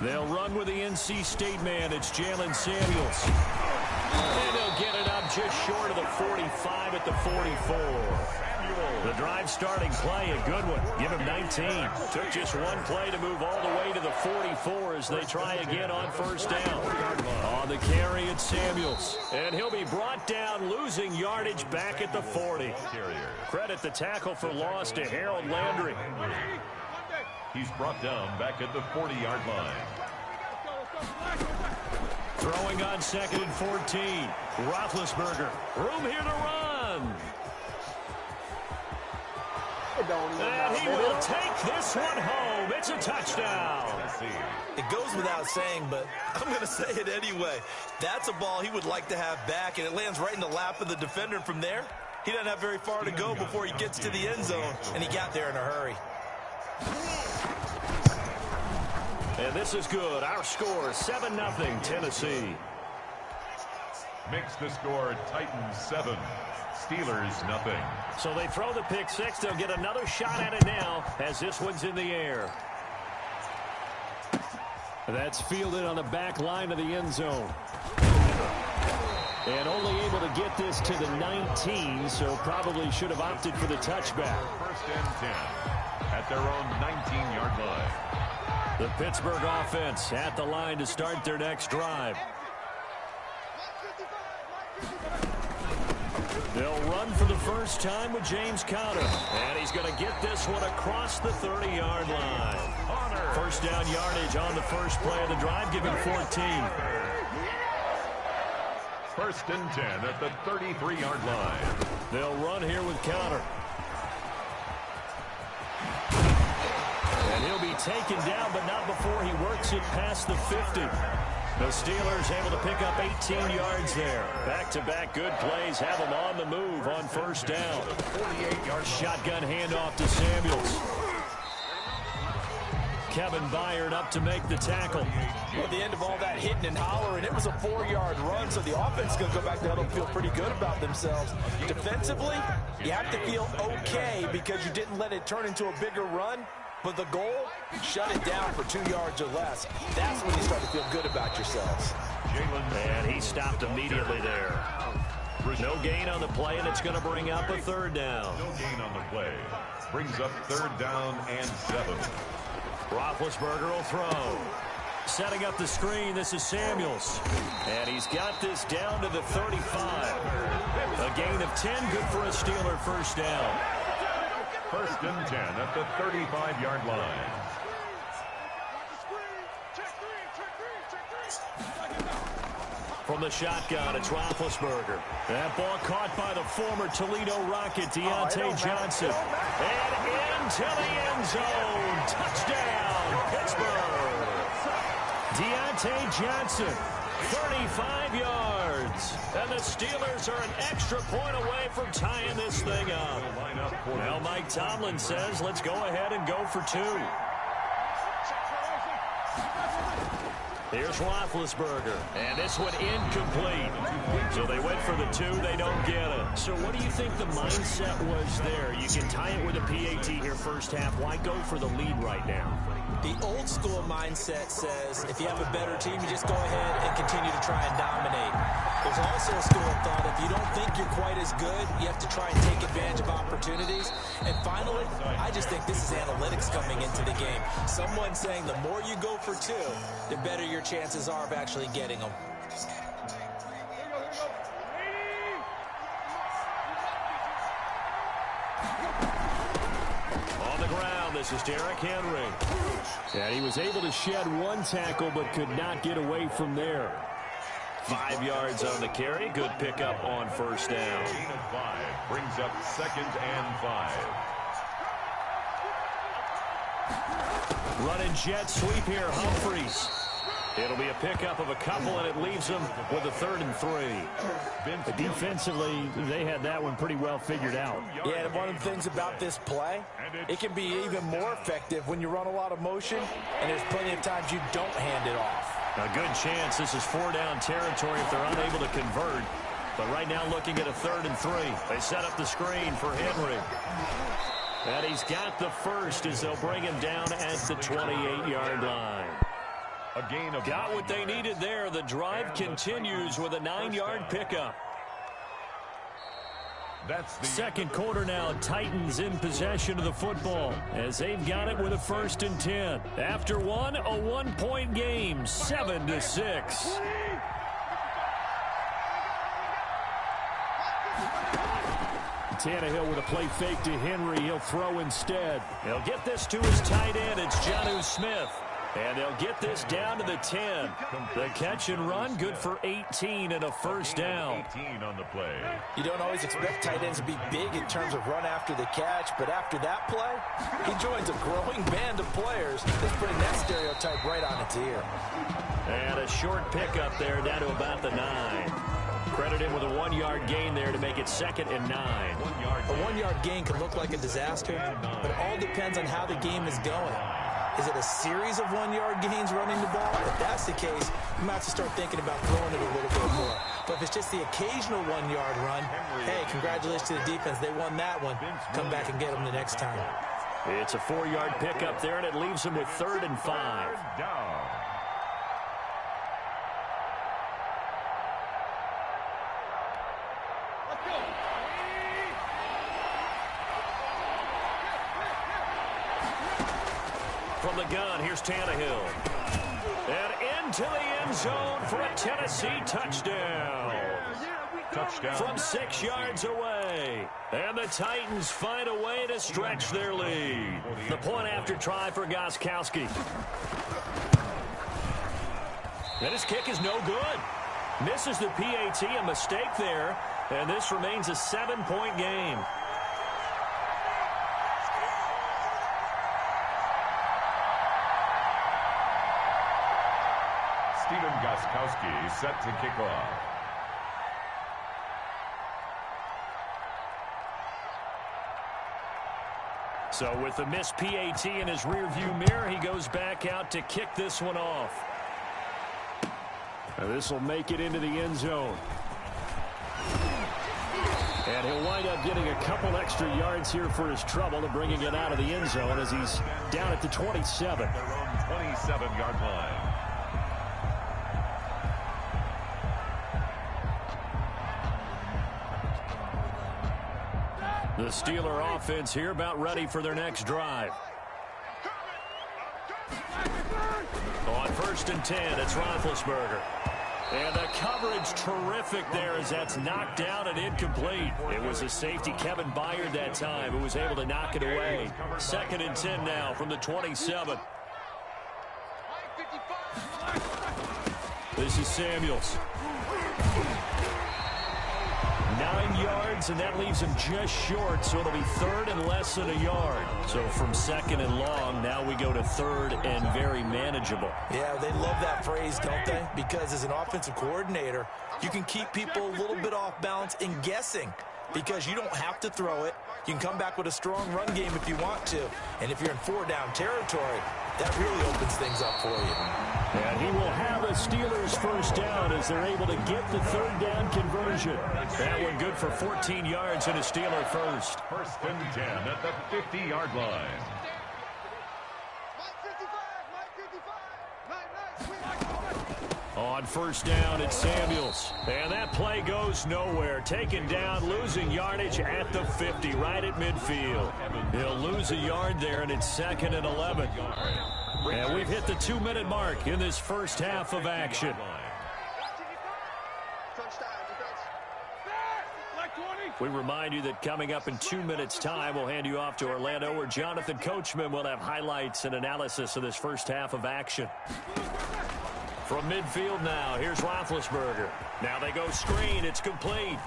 They'll run with the NC State man. It's Jalen Samuels. And they'll get it up just short of the 45 at the 44. The drive starting play, a good one. Give him 19. Took just one play to move all the way to the 44 as they try again on first down. On the carry, it's Samuels. And he'll be brought down, losing yardage back at the 40. Credit the tackle for loss to Harold Landry. He's brought down back at the 40-yard line. Throwing on 2nd and 14. Roethlisberger. Room here to run. And he will take this one home. It's a touchdown. It goes without saying, but I'm going to say it anyway. That's a ball he would like to have back, and it lands right in the lap of the defender. From there, he doesn't have very far to go before he gets to the end zone, and he got there in a hurry. And this is good. Our score, 7-0 Tennessee. Makes the score Titans 7, Steelers nothing. So they throw the pick six. They'll get another shot at it now as this one's in the air. That's fielded on the back line of the end zone. And only able to get this to the 19, so probably should have opted for the touchback. 1st and 10 at their own 19-yard line. The Pittsburgh offense at the line to start their next drive. They'll run for the first time with James Conner. And he's going to get this one across the 30-yard line. First down yardage on the first play of the drive, giving 14. 1st and 10 at the 33-yard line. They'll run here with Conner. And he'll be taken down, but not before he works it past the 50. The Steelers able to pick up 18 yards there. Back-to-back good plays have them on the move on first down. 48-yard shotgun handoff to Samuels. Kevin Byard up to make the tackle. Well, at the end of all that hitting and hollering, it was a 4-yard run, so the offense is going to go back there and feel pretty good about themselves. Defensively, you have to feel okay because you didn't let it turn into a bigger run. But the goal, shut it down for 2 yards or less. That's when you start to feel good about yourselves. And he stopped immediately there. No gain on the play, and it's going to bring up a 3rd down. No gain on the play. Brings up 3rd down and 7. Roethlisberger will throw. Setting up the screen, this is Samuels. And he's got this down to the 35. A gain of 10, good for a Steeler first down. 1st and 10 at the 35-yard line. From the shotgun, it's Roethlisberger. That ball caught by the former Toledo Rocket, Deontay Johnson. And into the end zone. Touchdown, Pittsburgh. Deontay Johnson, 35 yards. And the Steelers are an extra point away from tying this thing up. Well, Mike Tomlin says, let's go ahead and go for 2. Here's Roethlisberger, and this one incomplete. So they went for the 2, they don't get it. So what do you think the mindset was there? You can tie it with a PAT here first half. Why go for the lead right now? The old school mindset says if you have a better team, you just go ahead and continue to try and dominate. There's also a school of thought, if you don't think you're quite as good, you have to try and take advantage of opportunities. And finally, I just think this is analytics coming into the game. Someone saying the more you go for 2, the better your chances are of actually getting them. On the ground, this is Derrick Henry. And he was able to shed 1 tackle, but could not get away from there. 5 yards on the carry. Good pickup on first down. Gain of 5 brings up 2nd and 5. Running jet sweep here, Humphreys. It'll be a pickup of a couple, and it leaves them with a 3rd and 3. Defensively, they had that one pretty well figured out. Yeah, and one of the things about this play, it can be even more effective when you run a lot of motion, and there's plenty of times you don't hand it off. A good chance this is 4-down territory if they're unable to convert. But right now looking at a 3rd and 3. They set up the screen for Henry. And he's got the first as they'll bring him down at the 28-yard line. A gain of Got what they needed there. The drive continues with a 9-yard pickup. That's the second quarter now. Titans in possession of the football as they've got it with a 1st and 10. After one, a 1-point game, 7-6. Tannehill with a play fake to Henry. He'll throw instead. He'll get this to his tight end. It's Jonnu Smith. And they'll get this down to the 10. The catch and run, good for 18 and a 1st down. 18 on the play. You don't always expect tight ends to be big in terms of run after the catch, but after that play, he joins a growing band of players that's putting that stereotype right on its ear. And a short pickup there down to about the 9. Credit him with a 1-yard gain there to make it 2nd and 9. A 1-yard gain can look like a disaster, but it all depends on how the game is going. Is it a series of 1-yard gains running the ball? If that's the case, you might have to start thinking about throwing it a little bit more. But if it's just the occasional 1-yard run, hey, congratulations to the defense. They won that one. Come back and get them the next time. It's a 4-yard pickup there, and it leaves them with 3rd and 5. From the gun, here's Tannehill. And into the end zone for a Tennessee touchdown. From 6 yards away. And the Titans find a way to stretch their lead. The point after try for Gostkowski. And his kick is no good. Misses the PAT, a mistake there. And this remains a 7-point game. Gostkowski set to kick off. So with the missed PAT in his rearview mirror, he goes back out to kick this one off. This will make it into the end zone. And he'll wind up getting a couple extra yards here for his trouble to bringing it out of the end zone as he's down at the 27. Their own 27-yard line. The Steeler offense here about ready for their next drive. On 1st and 10, it's Roethlisberger. And the coverage terrific there as that's knocked down and incomplete. It was a safety, Kevin Byard, that time, who was able to knock it away. 2nd and 10 now from the 27. This is Samuels. 9 yards, and that leaves him just short, so it'll be 3rd and less than a yard. So from 2nd and long, now we go to 3rd and very manageable. Yeah, they love that phrase, don't they? Because as an offensive coordinator, you can keep people a little bit off balance and guessing because you don't have to throw it. You can come back with a strong run game if you want to. And if you're in 4-down territory, that really opens things up for you. And he will have a Steelers 1st down as they're able to get the 3rd down conversion. That one good for 14 yards and a Steeler 1st. 1st and 10 at the 50-yard line. On 1st down, it's Samuels. And that play goes nowhere. Taken down, losing yardage at the 50, right at midfield. He'll lose a yard there, and it's 2nd and 11. And we've hit the 2-minute mark in this first half of action. We remind you that coming up in 2 minutes' time, we'll hand you off to Orlando, where Jonathan Coachman will have highlights and analysis of this first half of action. From midfield now, here's Roethlisberger. Now they go screen. It's complete.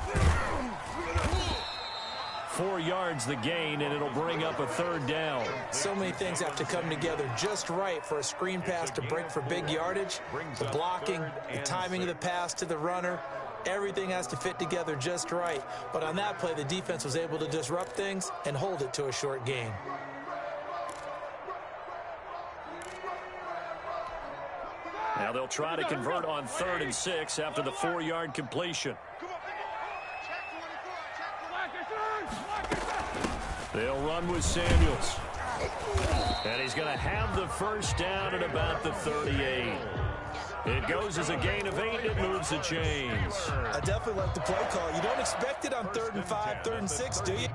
4 yards the gain, and it'll bring up a 3rd down. So many things have to come together just right for a screen pass to break for big yardage. The blocking, the timing of the pass to the runner, everything has to fit together just right. But on that play, the defense was able to disrupt things and hold it to a short gain. Now they'll try to convert on 3rd and 6 after the 4-yard completion. They'll run with Samuels. And he's going to have the first down at about the 38. It goes as a gain of 8. It moves the chains. I definitely like the play call. You don't expect it on 3rd and 5, 3rd and 6, do you?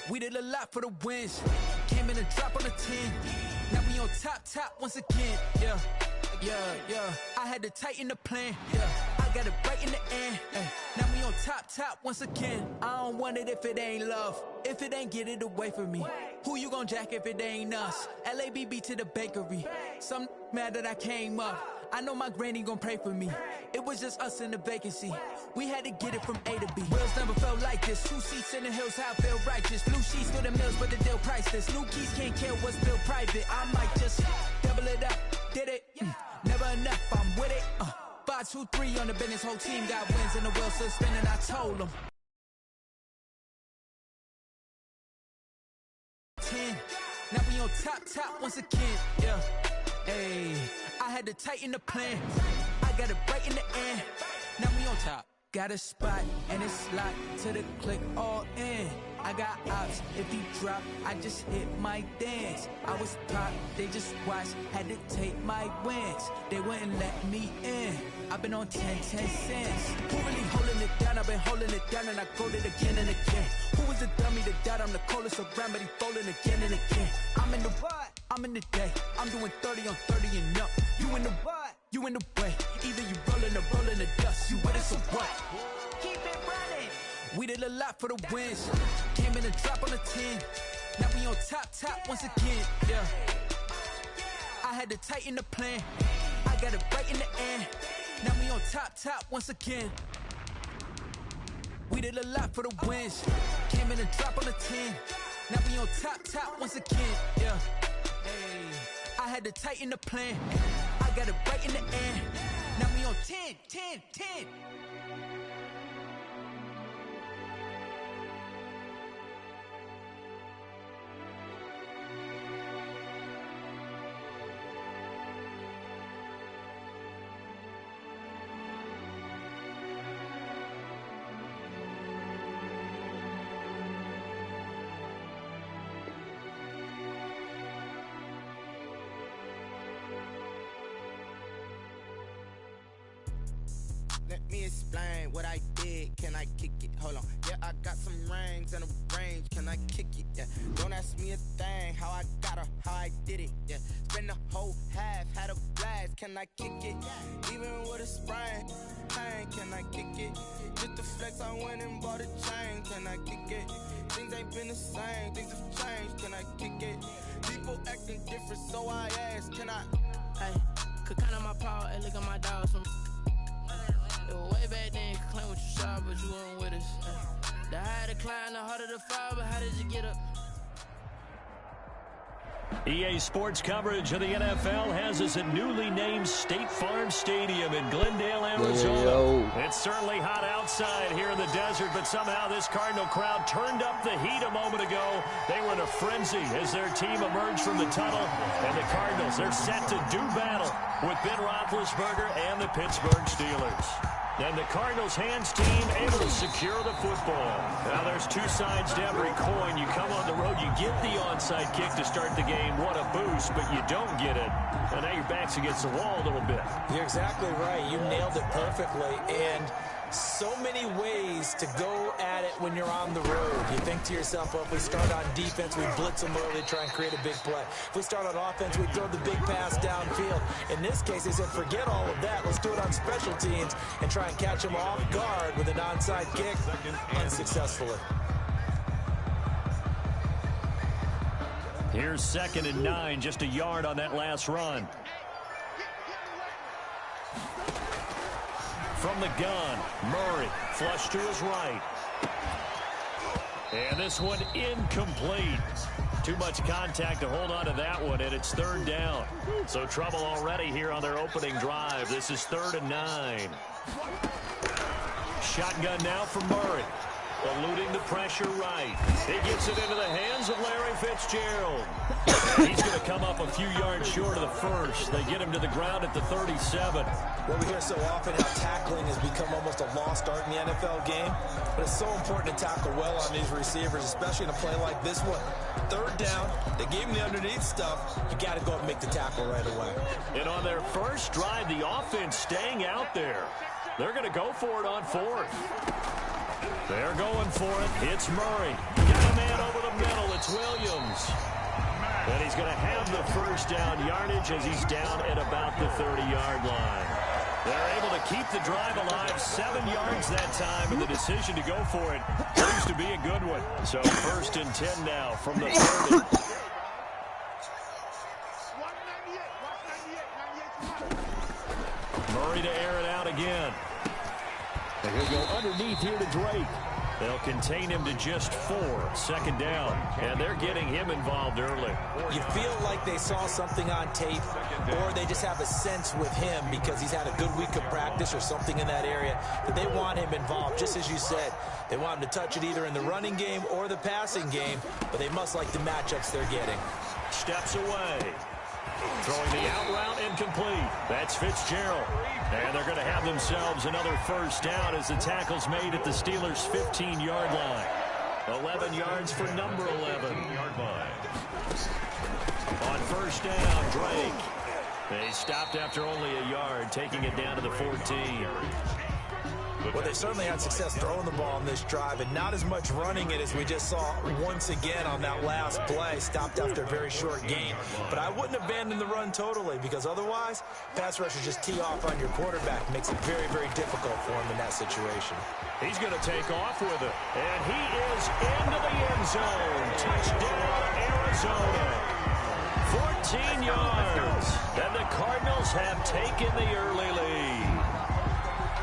We did a lot for the wins. Came in and drop on the 10. Now we on top once again. Yeah. I had to tighten the plan. Yeah, I got it right in the end. Now we on top once again. I don't want it if it ain't love. If it ain't, get it away from me. Who you gon' jack if it ain't us? LABB to the bakery. Some mad that I came up. I know my granny gon' pray for me. It was just us in the vacancy. We had to get it from A to B. Wheels never felt like this. 2 seats in the hills, how I feel righteous. Blue sheets for the mills, but the deal priceless. New keys can't kill what's still private. I might just double it up. Did it? Never enough, I'm with it. 5, 2, 3 on the business. Whole team got wins and the wheels still spinning. I told them. 10. Now we on top once again. Yeah. Hey, I had to tighten the plan. I got it right in the end. Now we on top. Got a spot and it's locked to the click all in. I got ops, if he drop, I just hit my dance. I was top, they just watched, had to take my wins. They wouldn't let me in. I've been on 10 cents. Who really holding it down? I've been holding it down and I called it again and again. Who was the dummy that died? I'm the coldest around, but he folding again and again. I'm in the what? I'm in the day. I'm doing 30 on 30 and up. You in the what? You in the way. Either you rolling the dust. You with us or what? Keep it running. We did a lot for the wins. Came in and drop on the 10. Now we on top once again. Yeah. I had to tighten the plan. I got it right in the end. Now we on top once again. We did a lot for the wins. Came in and drop on the 10. Now we on top once again. Yeah. Hey, I had to tighten the plan. I got it right in the end. Now we on 10. Let me explain what I did. Can I kick it? Hold on. Yeah, I got some rings and a range. Can I kick it? Yeah. Don't ask me a thing. How I got her, how I did it. Yeah. Spend the whole half, had a blast. Can I kick it? Even with a sprain. Pain, can I kick it? Just the flex, I went and bought a chain. Can I kick it? Things ain't been the same. Things have changed. Can I kick it? People acting different, so I asked. Can I? Hey, could count on my power and look at my dogs from. Way back then, you could claim what you saw, but you weren't with us. The higher the climb, the harder the fall, but how did you get up? EA Sports coverage of the NFL has us at newly named State Farm Stadium in Glendale, Arizona. It's certainly hot outside here in the desert, but somehow this Cardinal crowd turned up the heat a moment ago. They were in a frenzy as their team emerged from the tunnel, and the Cardinals, they're set to do battle with Ben Roethlisberger and the Pittsburgh Steelers. And the Cardinals' hands team able to secure the football. Now, there's two sides to every coin. You come on the road, you get the onside kick to start the game. What a boost, but you don't get it. And now your back's against the wall a little bit. You're exactly right. You nailed it perfectly. And so many ways to go at it when you're on the road. You think to yourself, well, if we start on defense, we blitz them early, try and create a big play. If we start on offense, we throw the big pass downfield. In this case, they said, forget all of that. Let's do it on special teams and try and catch them off guard with an onside kick unsuccessfully. Here's 2nd and 9, just a yard on that last run. From the gun, Murray, flush to his right. And this one incomplete. Too much contact to hold on to that one, and it's 3rd down. So trouble already here on their opening drive. This is 3rd and 9. Shotgun now for Murray. Eluding the pressure right. He gets it into the hands of Larry Fitzgerald. And he's going to come up a few yards short of the first. They get him to the ground at the 37. Well, we hear so often how tackling has become almost a lost art in the NFL game. But it's so important to tackle well on these receivers, especially in a play like this one. 3rd down, they gave him the underneath stuff. You got to go and make the tackle right away. And on their first drive, the offense staying out there. They're going to go for it on 4th. They're going for it. It's Murray. Got a man over the middle. It's Williams. And he's going to have the first down yardage as he's down at about the 30-yard line. They're able to keep the drive alive, 7 yards that time, and the decision to go for it proves to be a good one. So 1st and 10 now from the 30. Murray to air it out again. And he'll go underneath here to Drake. They'll contain him to just 4. 2nd down. And they're getting him involved early. You feel like they saw something on tape, or they just have a sense with him because he's had a good week of practice or something in that area that they want him involved. Just as you said, they want him to touch it either in the running game or the passing game, but they must like the matchups they're getting. Steps away. Throwing the out route incomplete. That's Fitzgerald. And they're going to have themselves another first down as the tackle's made at the Steelers' 15-yard line. 11 yards for number 11. On first down, Drake. They stopped after only a yard, taking it down to the 14. Well, they certainly had success throwing the ball on this drive and not as much running it as we just saw once again on that last play. Stopped after a very short gain. But I wouldn't abandon the run totally because otherwise, pass rushers just tee off on your quarterback. Makes it very, very difficult for him in that situation. He's going to take off with it. And he is into the end zone. Touchdown, Arizona. 14 yards. And the Cardinals have taken the early lead.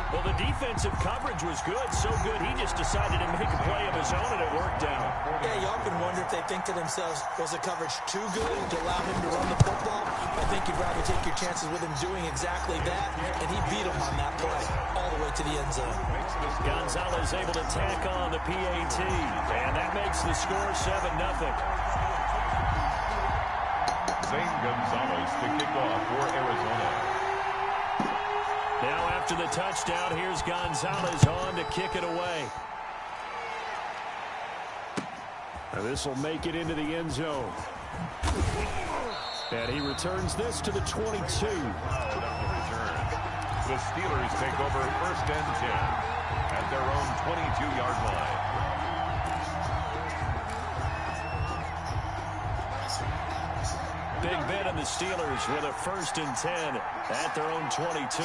Well, the defensive coverage was good, so good he just decided to make a play of his own, and it worked out. Yeah, you often wonder if they think to themselves, was the coverage too good to allow him to run the football? I think you'd rather take your chances with him doing exactly that, and he beat him on that play all the way to the end zone. Gonzalez able to tack on the PAT, and that makes the score 7-0. Zane Gonzalez to kick off for Arizona. Now after the touchdown, here's Gonzalez on to kick it away. And this will make it into the end zone. And he returns this to the 22. The Steelers take over 1st and 10 at their own 22-yard line. Big Ben and the Steelers with a 1st and 10 at their own 22.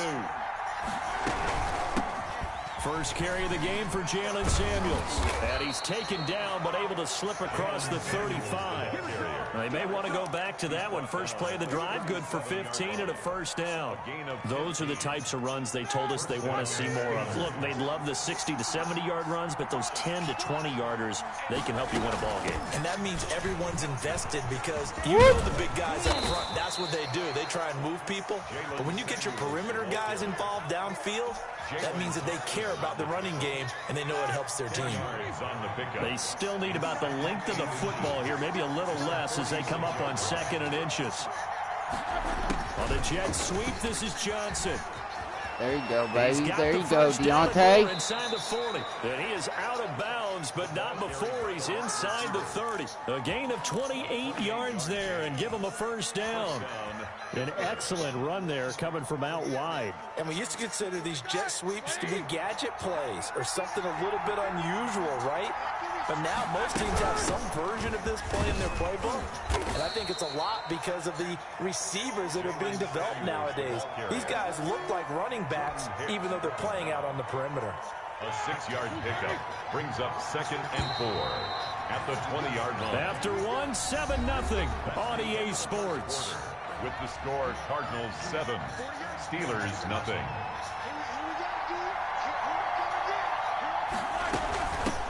First carry of the game for Jalen Samuels. And he's taken down but able to slip across the 35. They may want to go back to that one. First play of the drive, good for 15 and a first down. Those are the types of runs they told us they want to see more of. Look, they'd love the 60 to 70-yard runs, but those 10 to 20-yarders, they can help you win a ball game. And that means everyone's invested because you know the big guys up front, that's what they do. They try and move people. But when you get your perimeter guys involved downfield, that means that they care about the running game, and they know it helps their team. They still need about the length of the football here, maybe a little less as they come up on 2nd and inches. On the jet sweep, this is Johnson. There you go, baby. There you go, Deontay. Inside the 40. And he is out of bounds, but not before he's inside the 30. A gain of 28 yards there and give him a first down. An excellent run there coming from out wide. And we used to consider these jet sweeps to be gadget plays or something a little bit unusual, right? But now most teams have some version of this play in their playbook. And I think it's a lot because of the receivers that are being developed nowadays. These guys look like running backs even though they're playing out on the perimeter. A 6-yard pickup brings up 2nd and 4 at the 20-yard line. After 7-0 on EA Sports. With the score, Cardinals 7, Steelers nothing.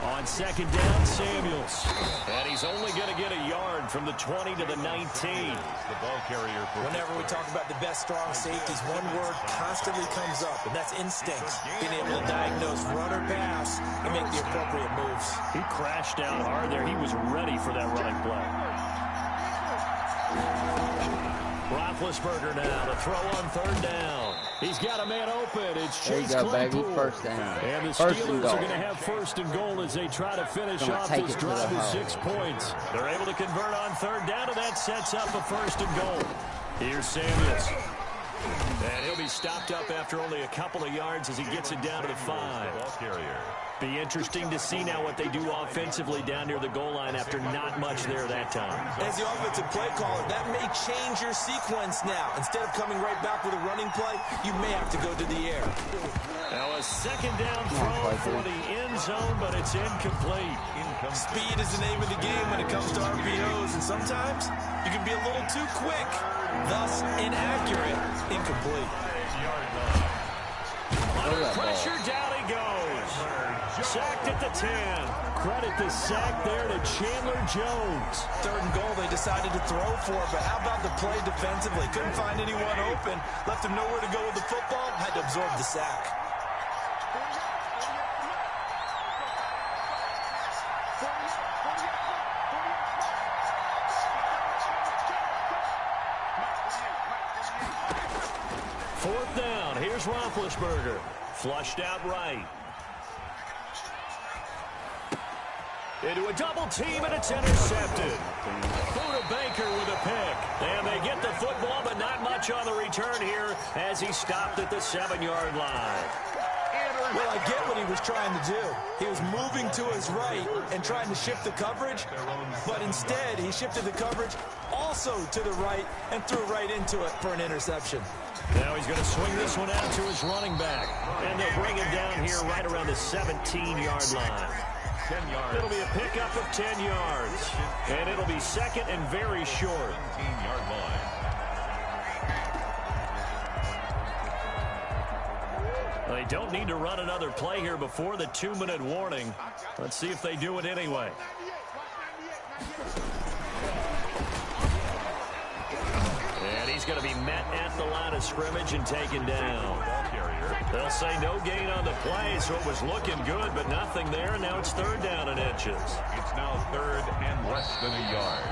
On 2nd down, Samuels. And he's He's only going to get a yard from the 20 to the 19. The ball carrier. Whenever we talk about the best strong safeties, one word constantly comes up, and that's instinct. Being able to diagnose run or pass and make the appropriate moves. He crashed down hard there. He was ready for that running play. Roethlisberger now to throw on third down. He's got a man open. It's Chase Claypool. Baby. First down. And the Steelers are going to have first and goal as they try to finish off this drive with 6 points. They're able to convert on third down, and that sets up a first and goal. Here's Samuels. And he'll be stopped up after only a couple of yards as he gets it down to the 5. Ball carrier. Be interesting to see now what they do offensively down near the goal line after not much there that time. As the offensive play caller, that may change your sequence now. Instead of coming right back with a running play, you may have to go to the air. Now a second down throw for the end zone, but it's incomplete. Speed is the name of the game when it comes to RPOs, and sometimes you can be a little too quick, thus inaccurate, incomplete. Under pressure, down he goes. Sacked at the 10. Credit the sack there to Chandler Jones. Third and goal they decided to throw for, but how about the play defensively? Couldn't find anyone open. Left him nowhere to go with the football. Had to absorb the sack. Fourth down. Here's Roethlisberger. Flushed out right. Into a double team, and it's intercepted. Buda Baker with a pick. And they get the football, but not much on the return here as he stopped at the 7-yard line. Well, I get what he was trying to do. He was moving to his right and trying to shift the coverage, but instead he shifted the coverage also to the right and threw right into it for an interception. Now he's going to swing this one out to his running back. And they'll bring him down here right around the 17-yard line. 10 yards. It'll be a pickup of 10 yards. And it'll be second and very short. 17-yard line. They don't need to run another play here before the 2-minute warning. Let's see if they do it anyway. And he's going to be met at the line of scrimmage and taken down. They'll say no gain on the play, so it was looking good, but nothing there, and now it's third down and inches. It's now third and less than a yard.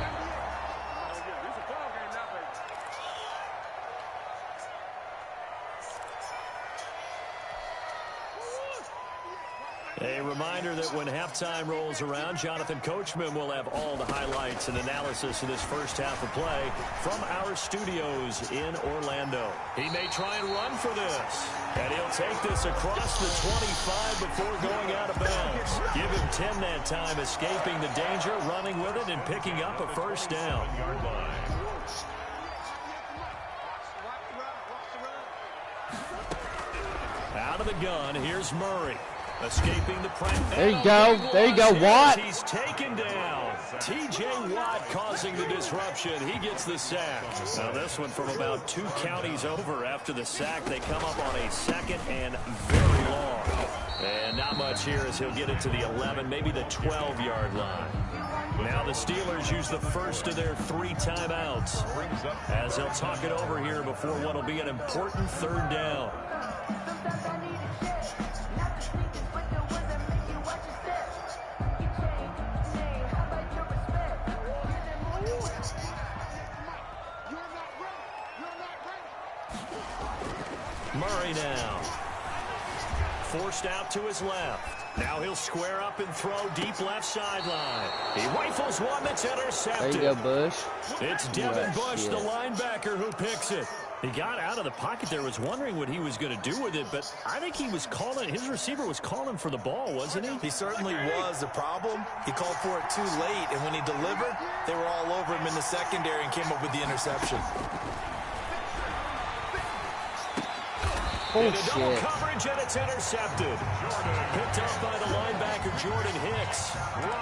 A reminder that when halftime rolls around, Jonathan Coachman will have all the highlights and analysis of this first half of play from our studios in Orlando. He may try and run for this, and he'll take this across the 25 before going out of bounds. Give him 10 that time, escaping the danger, running with it, and picking up a first down. Out of the gun, here's Murray. Escaping the pressure. There you go. There you go, Watt. He's taken down. T.J. Watt causing the disruption. He gets the sack. Now this one from about 2 counties over after the sack. They come up on a second and very long. And not much here as he'll get it to the 11, maybe the 12-yard line. Now the Steelers use the first of their 3 timeouts as they'll talk it over here before what will be an important third down. Murray now. Forced out to his left. Now he'll square up and throw deep left sideline. He rifles one that's intercepted. There you go, Bush. It's Devin Bush, the linebacker, who picks it. He got out of the pocket there, was wondering what he was going to do with it, but I think he was calling, his receiver was calling for the ball, wasn't he? He certainly was. The problem, he called for it too late, and when he delivered, they were all over him in the secondary and came up with the interception. Into double coverage, and it's intercepted. Picked up by the linebacker, Jordan Hicks.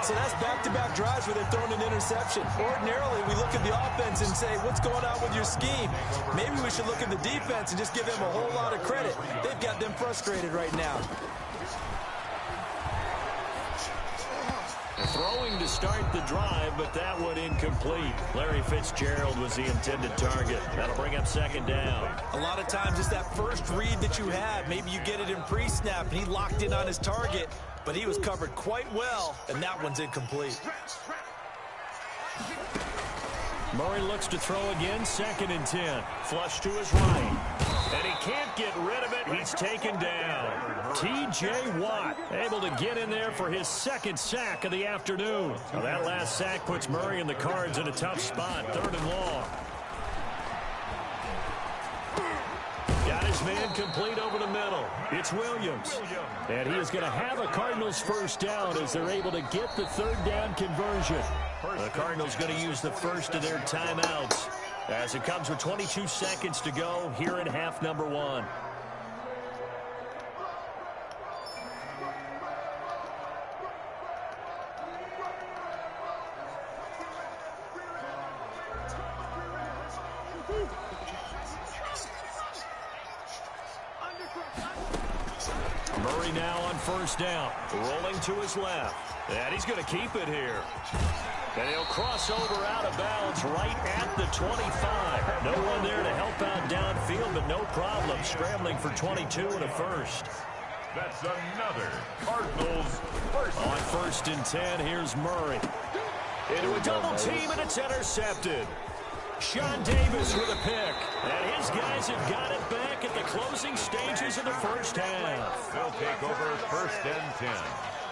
So that's back-to-back drives where they're throwing an interception. Ordinarily, we look at the offense and say, what's going on with your scheme? Maybe we should look at the defense and just give them a whole lot of credit. They've got them frustrated right now. Throwing to start the drive, but that one incomplete. Larry Fitzgerald was the intended target. That'll bring up second down. A lot of times it's that first read that you have. Maybe you get it in pre-snap, and he locked in on his target, but he was covered quite well, and that one's incomplete. Murray looks to throw again, 2nd and 10. Flush to his right. And he can't get rid of it. He's taken down. T.J. Watt able to get in there for his 2nd sack of the afternoon. Now that last sack puts Murray and the Cards in a tough spot, 3rd and long. Got his man complete over the middle. It's Williams. And he is going to have a Cardinals first down as they're able to get the 3rd down conversion. The Cardinals going to use the first of their timeouts as it comes with 22 seconds to go here in half number 1. Murray now on first down, rolling to his left. And he's going to keep it here. And he'll cross over out of bounds right at the 25. No one there to help out downfield, but no problem. Scrambling for 22 and a first. That's another Cardinals first. On 1st and 10, here's Murray. Into a double team, and it's intercepted. Sean Davis with a pick. And his guys have got it back at the closing stages of the first half. They'll take over 1st and 10.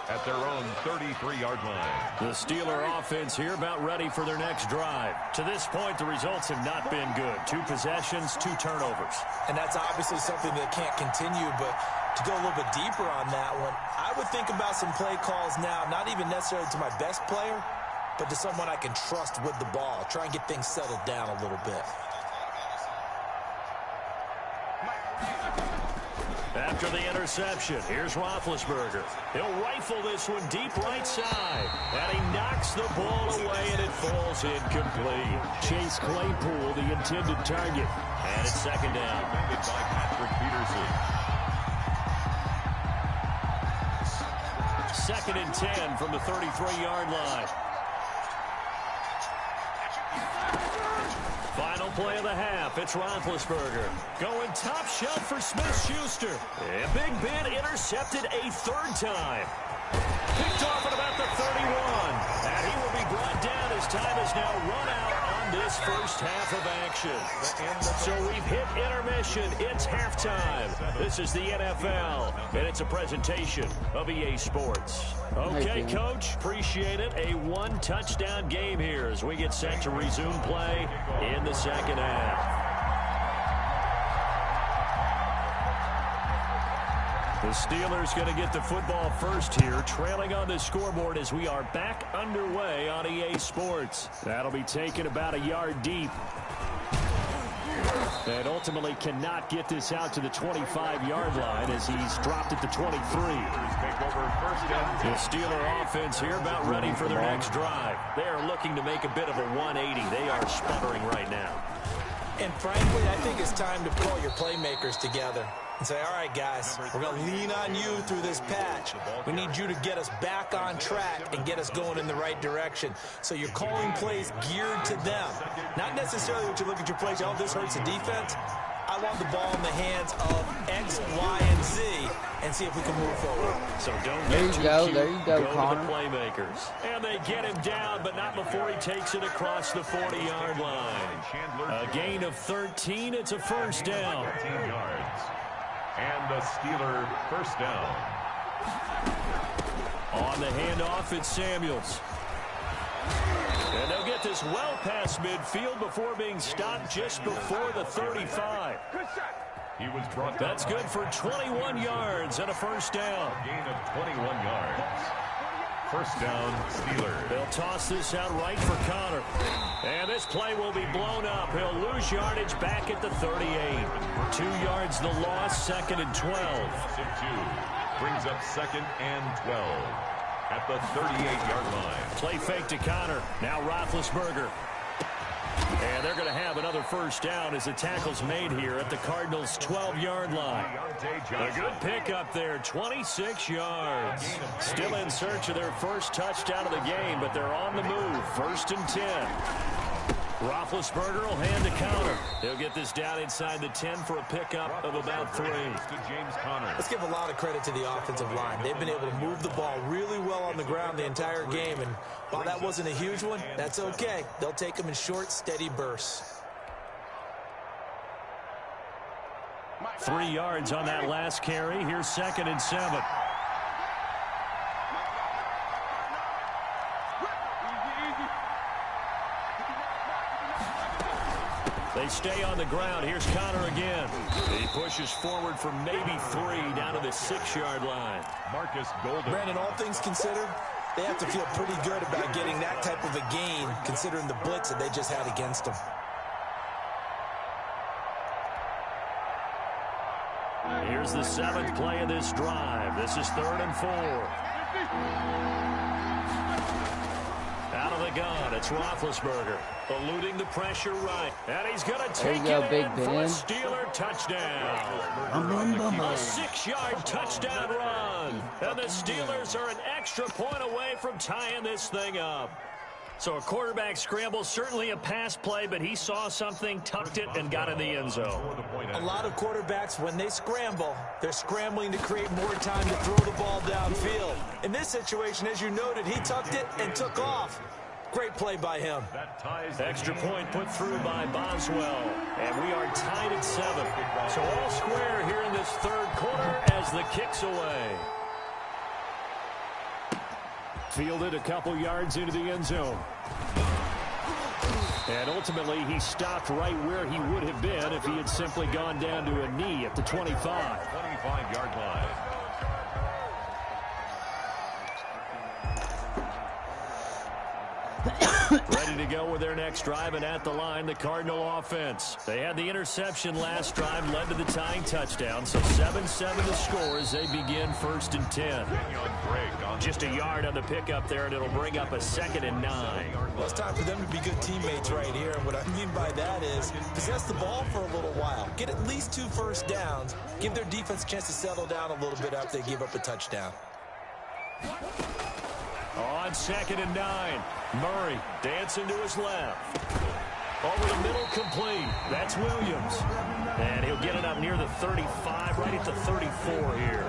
At their own 33-yard line. The Steeler offense here about ready for their next drive. To this point, the results have not been good. 2 possessions, 2 turnovers. And that's obviously something that can't continue, but to go a little bit deeper on that one, I would think about some play calls now, not even necessarily to my best player, but to someone I can trust with the ball. Try and get things settled down a little bit. After the interception, here's Roethlisberger. He'll rifle this one deep right side. And he knocks the ball away, and it falls incomplete. Chase Claypool, the intended target. And it's 2nd down. Defended by Patrick Peterson. 2nd and 10 from the 33-yard line. Final play of the half. It's Roethlisberger going top shelf for Smith-Schuster. And Big Ben intercepted a 3rd time. Picked off at about the 31. And he will be brought down as time is now run out on this first half of action. So we've hit intermission. It's halftime. This is the NFL, and it's a presentation of EA Sports. Okay, Coach, appreciate it. A 1-touchdown game here as we get set to resume play in the second half. The Steelers going to get the football first here, trailing on the scoreboard as we are back underway on EA Sports. That'll be taken about a yard deep. And ultimately cannot get this out to the 25-yard line as he's dropped at the 23. The Steeler offense here about ready for their next drive. They are looking to make a bit of a 180. They are sputtering right now. And frankly, I think it's time to pull your playmakers together and say, all right, guys, we're going to lean on you through this patch. We need you to get us back on track and get us going in the right direction. So you're calling plays geared to them. Not necessarily what you look at your plays, oh, this hurts the defense. I want the ball in the hands of X, Y, and Z and see if we can move forward. So don't there get you too go, cute. there you go, Connor. To the playmakers. And they get him down, but not before he takes it across the 40-yard line. A gain of 13. It's a first down. 13 yards. And the Steeler first down. On the handoff, it's Samuels. And they'll get this well past midfield before being stopped just before the 35. He was brought down. That's good for 21 yards and a first down. A gain of 21 yards. First down, Steelers. They'll toss this out right for Connor. And this play will be blown up. He'll lose yardage back at the 38. 2 yards the loss, 2nd and 12. Brings up 2nd and 12 at the 38-yard line. Play fake to Connor. Now Roethlisberger. And they're going to have another first down as the tackle's made here at the Cardinals' 12-yard line. A good pickup there, 26 yards. Still in search of their first touchdown of the game, but they're on the move. 1st and 10. Roethlisberger will hand the counter. He'll get this down inside the 10 for a pickup of about 3. Let's give a lot of credit to the offensive line. They've been able to move the ball really well on the ground the entire game, and while that wasn't a huge one, that's okay. They'll take them in short, steady bursts. 3 yards on that last carry. Here's 2nd and 7. They stay on the ground. Here's Connor again. He pushes forward for maybe 3 down to the 6-yard line. Marcus Golden. Brandon, all things considered, they have to feel pretty good about getting that type of a gain, considering the blitz that they just had against them. Here's the 7th play of this drive. This is 3rd and 4. Out of the gun, it's Roethlisberger, eluding the pressure right. And he's going to take it in for a Steeler touchdown. A 6-yard touchdown run. And the Steelers are an extra point away from tying this thing up. So a quarterback scramble, certainly a pass play, but he saw something, tucked it, and got in the end zone. A lot of quarterbacks, when they scramble, they're scrambling to create more time to throw the ball downfield. In this situation, as you noted, he tucked it and took off. Great play by him. Extra point put through by Boswell. And we are tied at 7. So all square here in this 3rd quarter as the kick's away. Fielded a couple yards into the end zone. And ultimately, he stopped right where he would have been if he had simply gone down to a knee at the 25. 25-yard line. Ready to go with their next drive, and at the line, the Cardinal offense. They had the interception last drive, led to the tying touchdown, so 7-7 the score as they begin 1st and 10. Just a yard on the pickup there, and it'll bring up a 2nd and 9. Well, it's time for them to be good teammates right here, and what I mean by that is possess the ball for a little while, get at least 2 first downs, give their defense a chance to settle down a little bit after they give up a touchdown. On 2nd and 9, Murray dancing to his left. Over the middle, complete. That's Williams. And he'll get it up near the 35, right at the 34 here.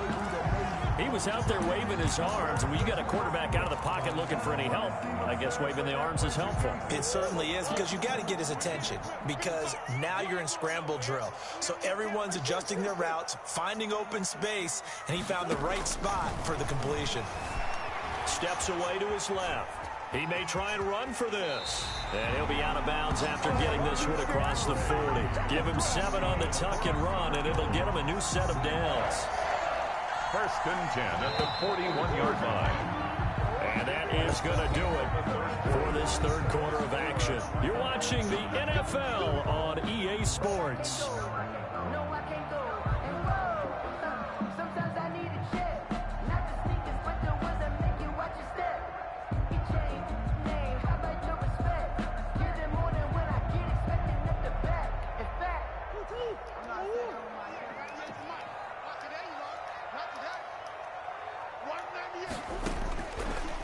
He was out there waving his arms, and when you got a quarterback out of the pocket looking for any help, I guess waving the arms is helpful. It certainly is, because you got to get his attention, because now you're in scramble drill. So everyone's adjusting their routes, finding open space, and he found the right spot for the completion. Steps away to his left. He may try and run for this. And he'll be out of bounds after getting this one across the 40. Give him 7 on the tuck and run, and it'll get him a new set of downs. 1st and 10 at the 41-yard line. And that is going to do it for this 3rd quarter of action. You're watching the NFL on EA Sports.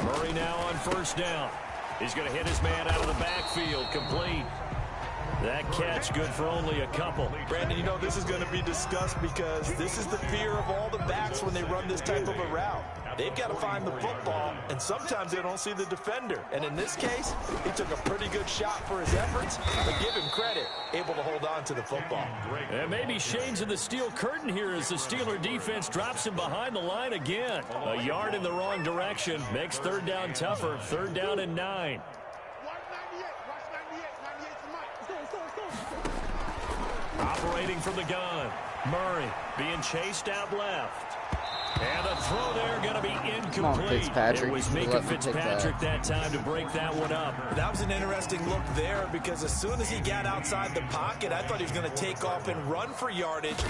Murray now on 1st down. He's going to hit his man out of the backfield, complete. That catch good for only a couple. Brandon, you know this is going to be discussed because this is the fear of all the backs when they run this type of a route. They've got to find the football, and sometimes they don't see the defender. And in this case, he took a pretty good shot for his efforts, but give him credit, able to hold on to the football. And maybe Shane's in the steel curtain here as the Steeler defense drops him behind the line again. A yard in the wrong direction makes 3rd down tougher. 3rd down and 9. Operating from the gun. Murray being chased out left. And the throw there going to be incomplete. It was Mika Fitzpatrick that time to break that one up. That was an interesting look there because as soon as he got outside the pocket, I thought he was going to take off and run for yardage.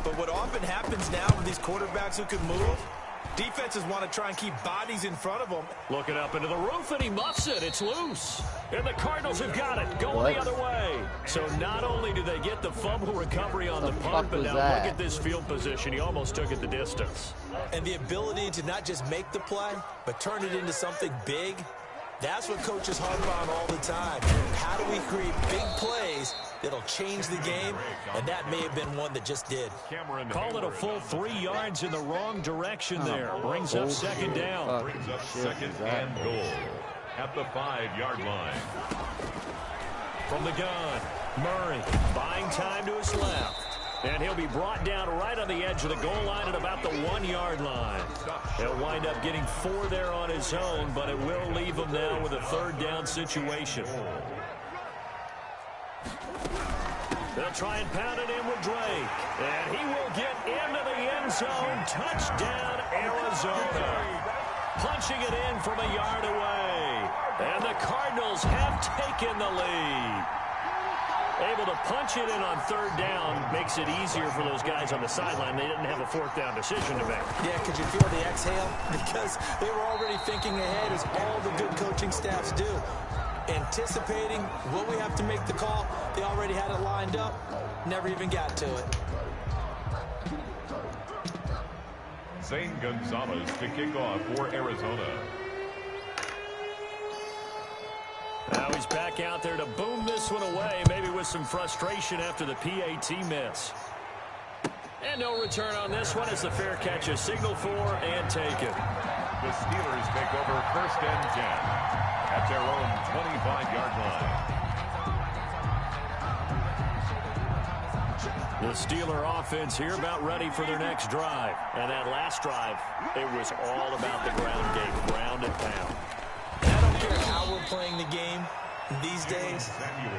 But what often happens now with these quarterbacks who can move, Defenses want to try and keep bodies in front of them. Looking up into the roof, and he muffs it. It's loose. And the Cardinals have got it, going the other way. So not only do they get the fumble recovery on the punt, but now look at this field position. He almost took it the distance. And the ability to not just make the play, but turn it into something big, that's what coaches harp on all the time. How do we create big plays that'll change the game? And that may have been one that just did. Call it a full 3 yards in the wrong direction there. Brings up second down. Brings up second and goal at the 5-yard line. From the gun, Murray buying time to his left. And he'll be brought down right on the edge of the goal line at about the 1-yard line. He'll wind up getting 4 there on his own, but it will leave him now with a 3rd down situation. They'll try and pound it in with Drake. And he will get into the end zone. Touchdown, Arizona. Punching it in from a yard away. And the Cardinals have taken the lead. Able to punch it in on 3rd down makes it easier for those guys on the sideline. They didn't have a 4th down decision to make. Yeah, could you feel the exhale? Because they were already thinking ahead, as all the good coaching staffs do. Anticipating, will we have to make the call? They already had it lined up. Never even got to it. Zane Gonzalez to kick off for Arizona. Now he's back out there to boom this one away, maybe with some frustration after the PAT miss. And no return on this one as the fair catch is signaled for and taken. The Steelers take over 1st and 10 at their own 25-yard line. The Steeler offense here about ready for their next drive. And that last drive, it was all about the ground game, ground and pound. I don't care how we're playing the game these days,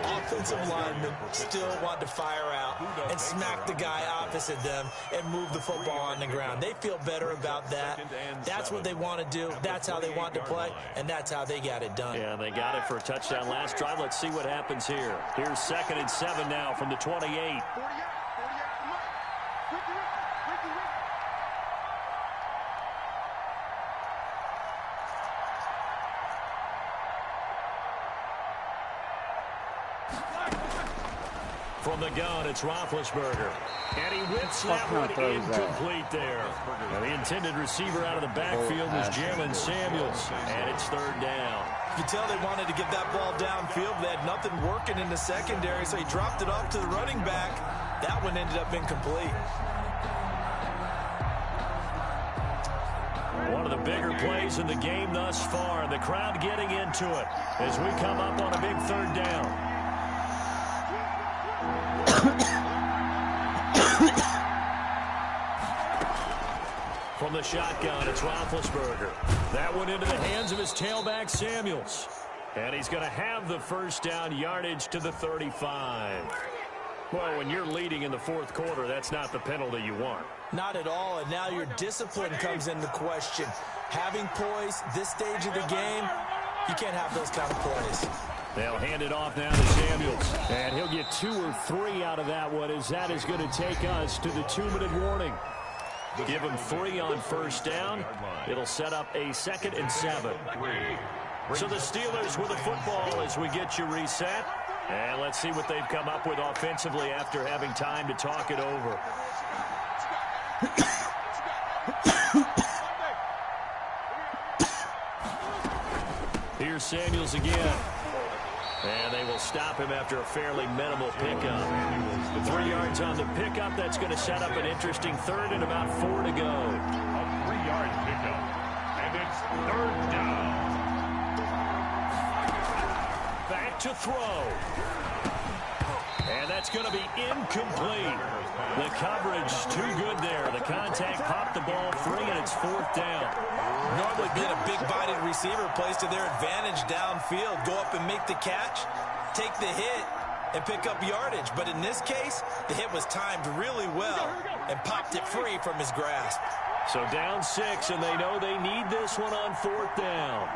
offensive linemen still want to fire out and smack the guy opposite them and move the football on the ground. They feel better about that. That's what they want to do. That's how they want to play, and that's how they got it done. Yeah, they got it for a touchdown last drive. Let's see what happens here. Here's 2nd and 7 now from the 28. From the gun, it's Roethlisberger. And he whips that one incomplete there. Now, the intended receiver out of the backfield was Jalen Samuels. And it's 3rd down. You can tell they wanted to get that ball downfield. They had nothing working in the secondary, so he dropped it off to the running back. That one ended up incomplete. One of the bigger plays in the game thus far. The crowd getting into it as we come up on a big 3rd down. From the shotgun, it's Roethlisberger. That one into the hands of his tailback, Samuels. And he's going to have the 1st down, yardage to the 35. Well, when you're leading in the 4th quarter, that's not the penalty you want. Not at all, and now your discipline comes into question. Having poise this stage of the game, you can't have those kind of plays. They'll hand it off now to Samuels. And he'll get 2 or 3 out of that one, as that is going to take us to the 2-minute warning. Give him 3 on 1st down. It'll set up a 2nd and 7. So the Steelers with the football as we get you reset. And let's see what they've come up with offensively after having time to talk it over. Here's Samuels again. And they will stop him after a fairly minimal pickup. 3 yards on the pickup. That's going to set up an interesting 3rd and about 4 to go. A 3-yard pickup. And it's 3rd down. Back to throw. And that's going to be incomplete. The coverage too good there. The contact popped the ball free, and it's 4th down. Normally being a big-bodied receiver plays to their advantage downfield. Go up and make the catch, take the hit, and pick up yardage. But in this case, the hit was timed really well and popped it free from his grasp. So down 6, and they know they need this one on 4th down.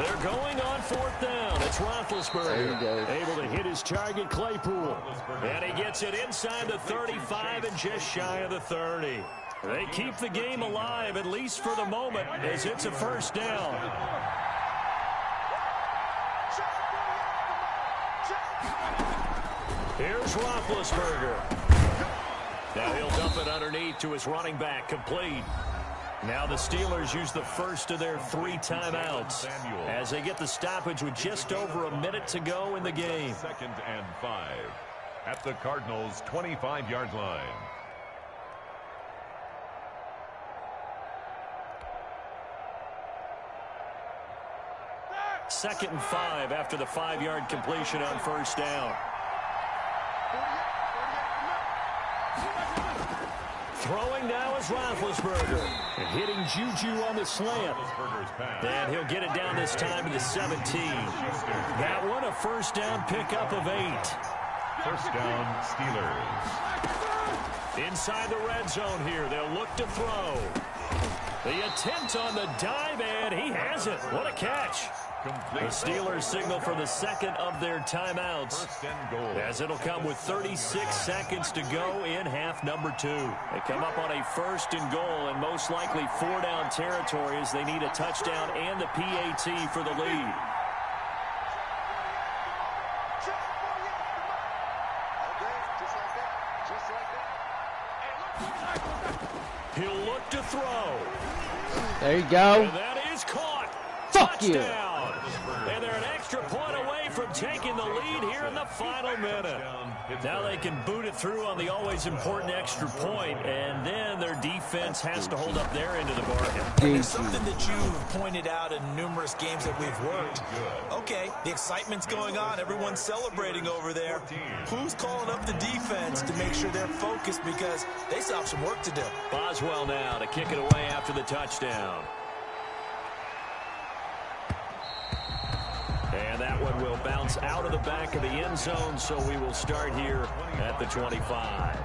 They're going on 4th down. It's Roethlisberger able to hit his target, Claypool. And he gets it inside the 35 and just shy of the 30. They keep the game alive, at least for the moment, as it's a 1st down. Here's Roethlisberger. Now he'll dump it underneath to his running back, complete. Now the Steelers use the first of their 3 timeouts as they get the stoppage with just over a minute to go in the game. 2nd and 5 at the Cardinals' 25-yard line. Second and 5 after the 5-yard completion on 1st down. Throwing now is Roethlisberger. And hitting Juju on the slant. And he'll get it down this time to the 17. That one a 1st down pickup of 8. 1st down, Steelers. Inside the red zone here. They'll look to throw. The attempt on the dive, and he has it. What a catch. The Steelers signal for the 2nd of their timeouts, as it'll come with 36 seconds to go in half number 2. They come up on a 1st and goal, and most likely 4-down territory as they need a touchdown and the PAT for the lead. He'll look to throw. There you go. And that is caught. Fuck Touchdown. you. And they're an extra point away from taking the lead here in the final minute. Now they can boot it through on the always important extra point, and then their defense has to hold up their end of the bargain. And there's something that you've pointed out in numerous games that we've worked. Okay, the excitement's going on. Everyone's celebrating over there. Who's calling up the defense to make sure they're focused, because they still have some work to do. Boswell now to kick it away after the touchdown. And that one will bounce out of the back of the end zone, so we will start here at the 25.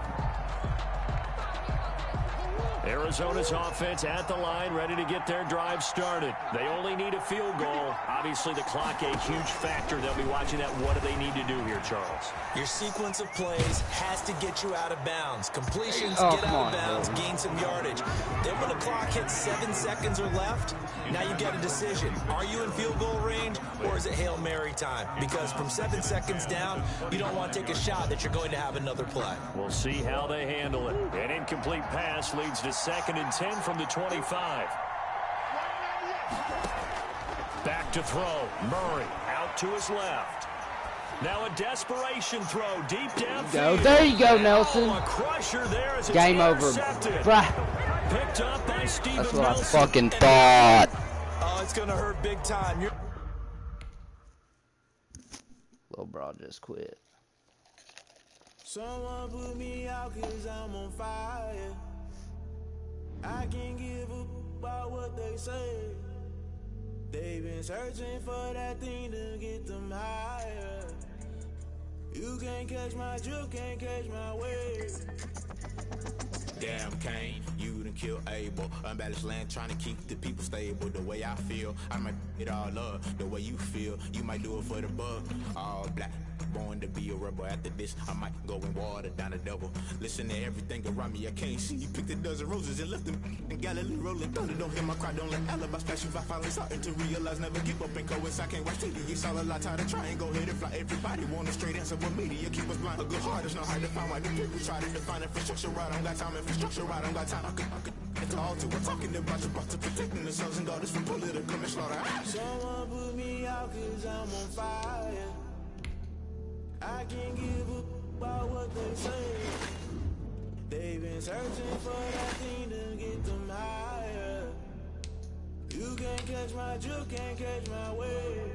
Arizona's offense at the line, ready to get their drive started. They only need a field goal. Obviously, the clock a huge factor. They'll be watching that. What do they need to do here, Charles? Your sequence of plays has to get you out of bounds. Completions, get out of bounds, gain some yardage. Then when the clock hits 7 seconds or left, now you get a decision. Are you in field goal range, or is it Hail Mary time? Because from 7 seconds down, you don't want to take a shot that you're going to have another play. We'll see how they handle it. An incomplete pass leads to 2nd and 10 from the 25. Back to throw. Murray out to his left. Now a desperation throw deep downfield. There you go, Nelson. A crusher there as it's Game over. Bruh. Picked up by Steven That's what Nelson. I fucking thought. Oh, it's going to hurt big time. Little bro just quit. Someone put me out 'cause I'm on fire. I can't give up about what they say. They've been searching for that thing to get them higher. You can't catch my drift, can't catch my wave. Damn, Kane, you done kill Abel. Unbalanced land, trying to keep the people stable. The way I feel, I might it all up. The way you feel, you might do it for the bug. All black, born to be a rebel. After this, I might go and water down the devil. Listen to everything around me, I can't see. You picked a dozen roses and left them in Galilee rolling thunder. Don't hear my cry, don't let alibis flash. If I finally starting to realize, never give up and coincide. Can't watch TV, it's all a lot. Tired of trying, go ahead and fly. Everybody want a straight answer with media, keep us blind. A good heart is not hard to find. Why the people try to define infrastructure right? I don't got time, infrastructure right, I don't got time. I could it's all to we're talking about you, about to protecting the sons and daughters from political slaughter. Someone put me out 'cause I'm on fire. I can't give up about what they say. They've been searching for that thing to get them higher. You can't catch my drift, can't catch my wave.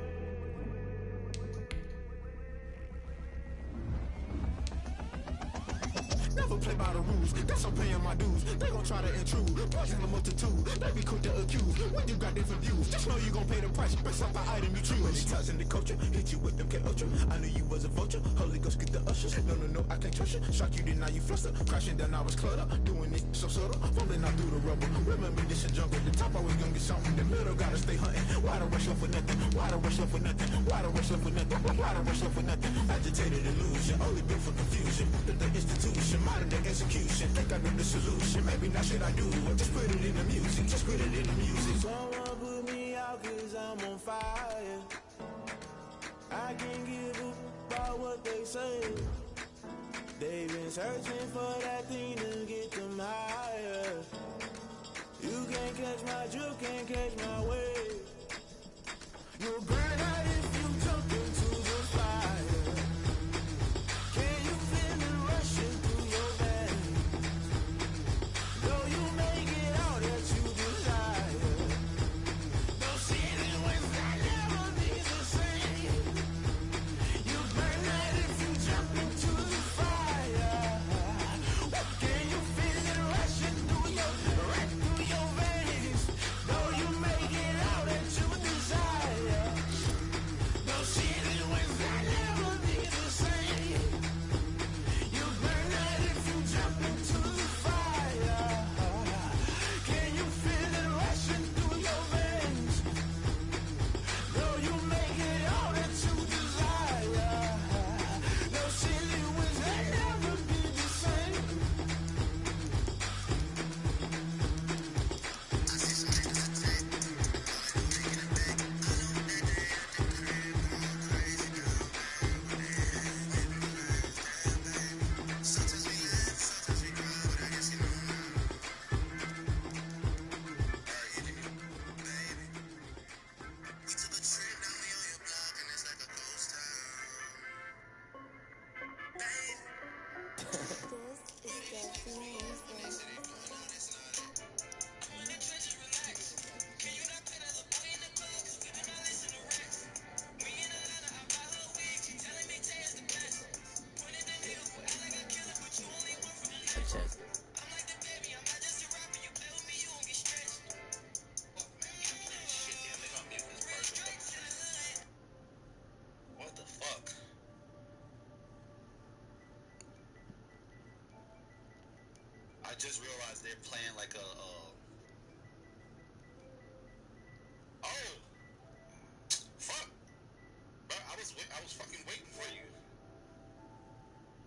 Never play by the rules, guess I'm paying my dues. They gon' try to intrude, poison the multitude. They be quick to accuse, when you got different views. Just know you gon' pay the price, based off the item you choose. Many times in the culture, hit you with them K-Ultra. I knew you was a vulture, Holy Ghost get the ushers. No, I can't trust you. Shock you, then now you fluster. Crashing down, I was cluttered. Doing it so subtle, falling out through the rubble. Remember this in jungle, the top always gonna get something. The middle gotta stay hunting. Why the rush up for nothing? Why the rush up for nothing? Why the rush up for nothing? Why the rush up for nothing? Agitated illusion, only built for confusion. The institution, modern day execution. Think I know the solution. Maybe not shit I do. Just put it in the music. Just put it in the music. Someone put me out 'cause I'm on fire. I can't give up about what they say. They've been searching for that thing to get them higher. You can't catch my drift, can't catch my wave. You'll burn out if you jump into the fire. Can you feel it rushing through your veins? Though you make it all that you desire. No ceiling was that never be the same. You burn out if you jump into the fire. Can you feel it rushing through your veins? Though you make it all that you desire. No ceiling was that never be the same. You burn out if you jump into the fire. Can you feel it rushing through your veins? Though you make it all that you desire. No ceiling was that never be the same. What the fuck? I just realized they're playing like a oh fuck, bro, I was fucking waiting for you.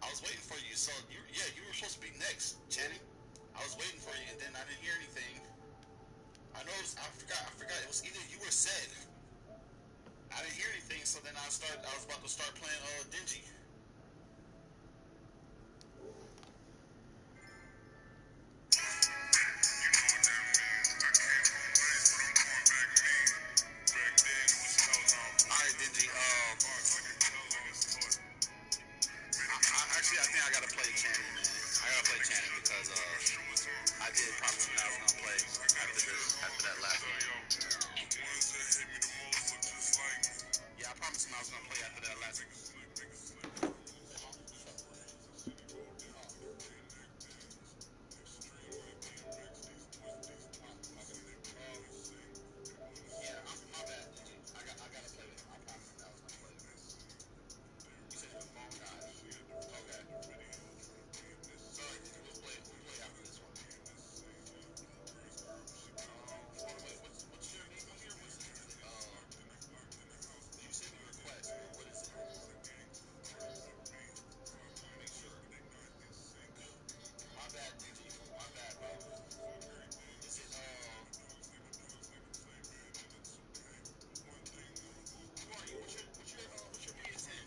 I was waiting for you. So you were supposed to be next, Channing. I was waiting for you, and then I didn't hear anything. I know I forgot it was either you or said. I didn't hear anything, so then I was about to start playing Dingy. Alright, Dingy, actually I think I gotta play Channing, man. I gotta play Channing because I did promise him that I was gonna play after that last one. Yeah, I promised him I was gonna play after that last one. Yeah, my bad. I gotta play with him. I promised him that I was gonna play with him. You said your phone died. Okay. Sorry, we'll play after this one. Wait, what's your name on here? You sent me a request. What is it? Make sure. My bad, DG. My bad, bro. Is it, who are you? What's your PSN?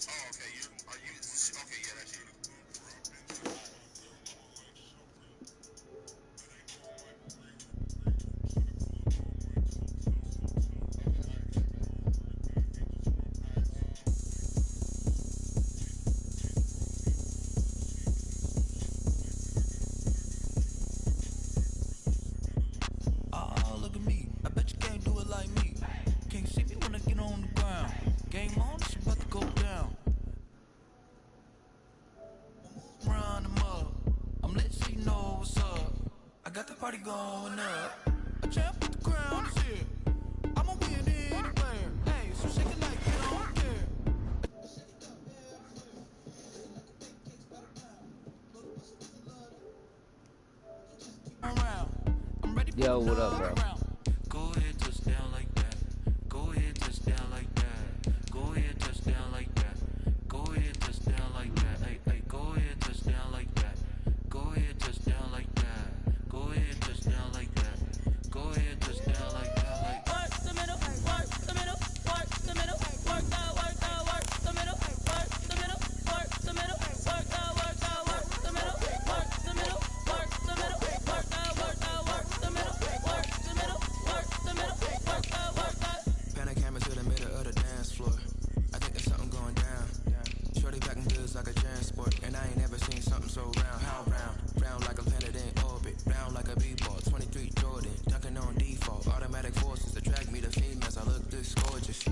Oh, okay. Okay, yeah, that's you. Oh, look at me. I bet you can't do it like me. Can't see me when I get on the ground. Game on, it's about to go down. Run them up. I'm lit so you know what's up. I got the party going up. A champ with the crown is here. I'ma win anywhere. Hey, so shake it like you don't care. Around. I'm ready Yo, what up, bro? Go ahead, touch down like that. Go ahead, touch down like that. Go ahead, touch down like that. Go ahead, touch down like that. Hey, hey, go ahead, touch down like that. Go ahead, touch down like that. Go ahead, touch down like that. Go ahead, touch down like that. Like Work the middle, work the middle, work the middle, work the middle, work the middle, work the middle, work the middle, work the middle, work the middle, work the middle, work the middle, work the middle, work the middle, work the. Pan a camera to the middle of the dance floor. I think there's something going down. Shorty packing goods like a transport, and I ain't never seen something so round. How round? Round like a planet in orbit, round like a b-ball. 23 Jordan, dunking on default. Automatic forces attract me to females. I look this gorgeous.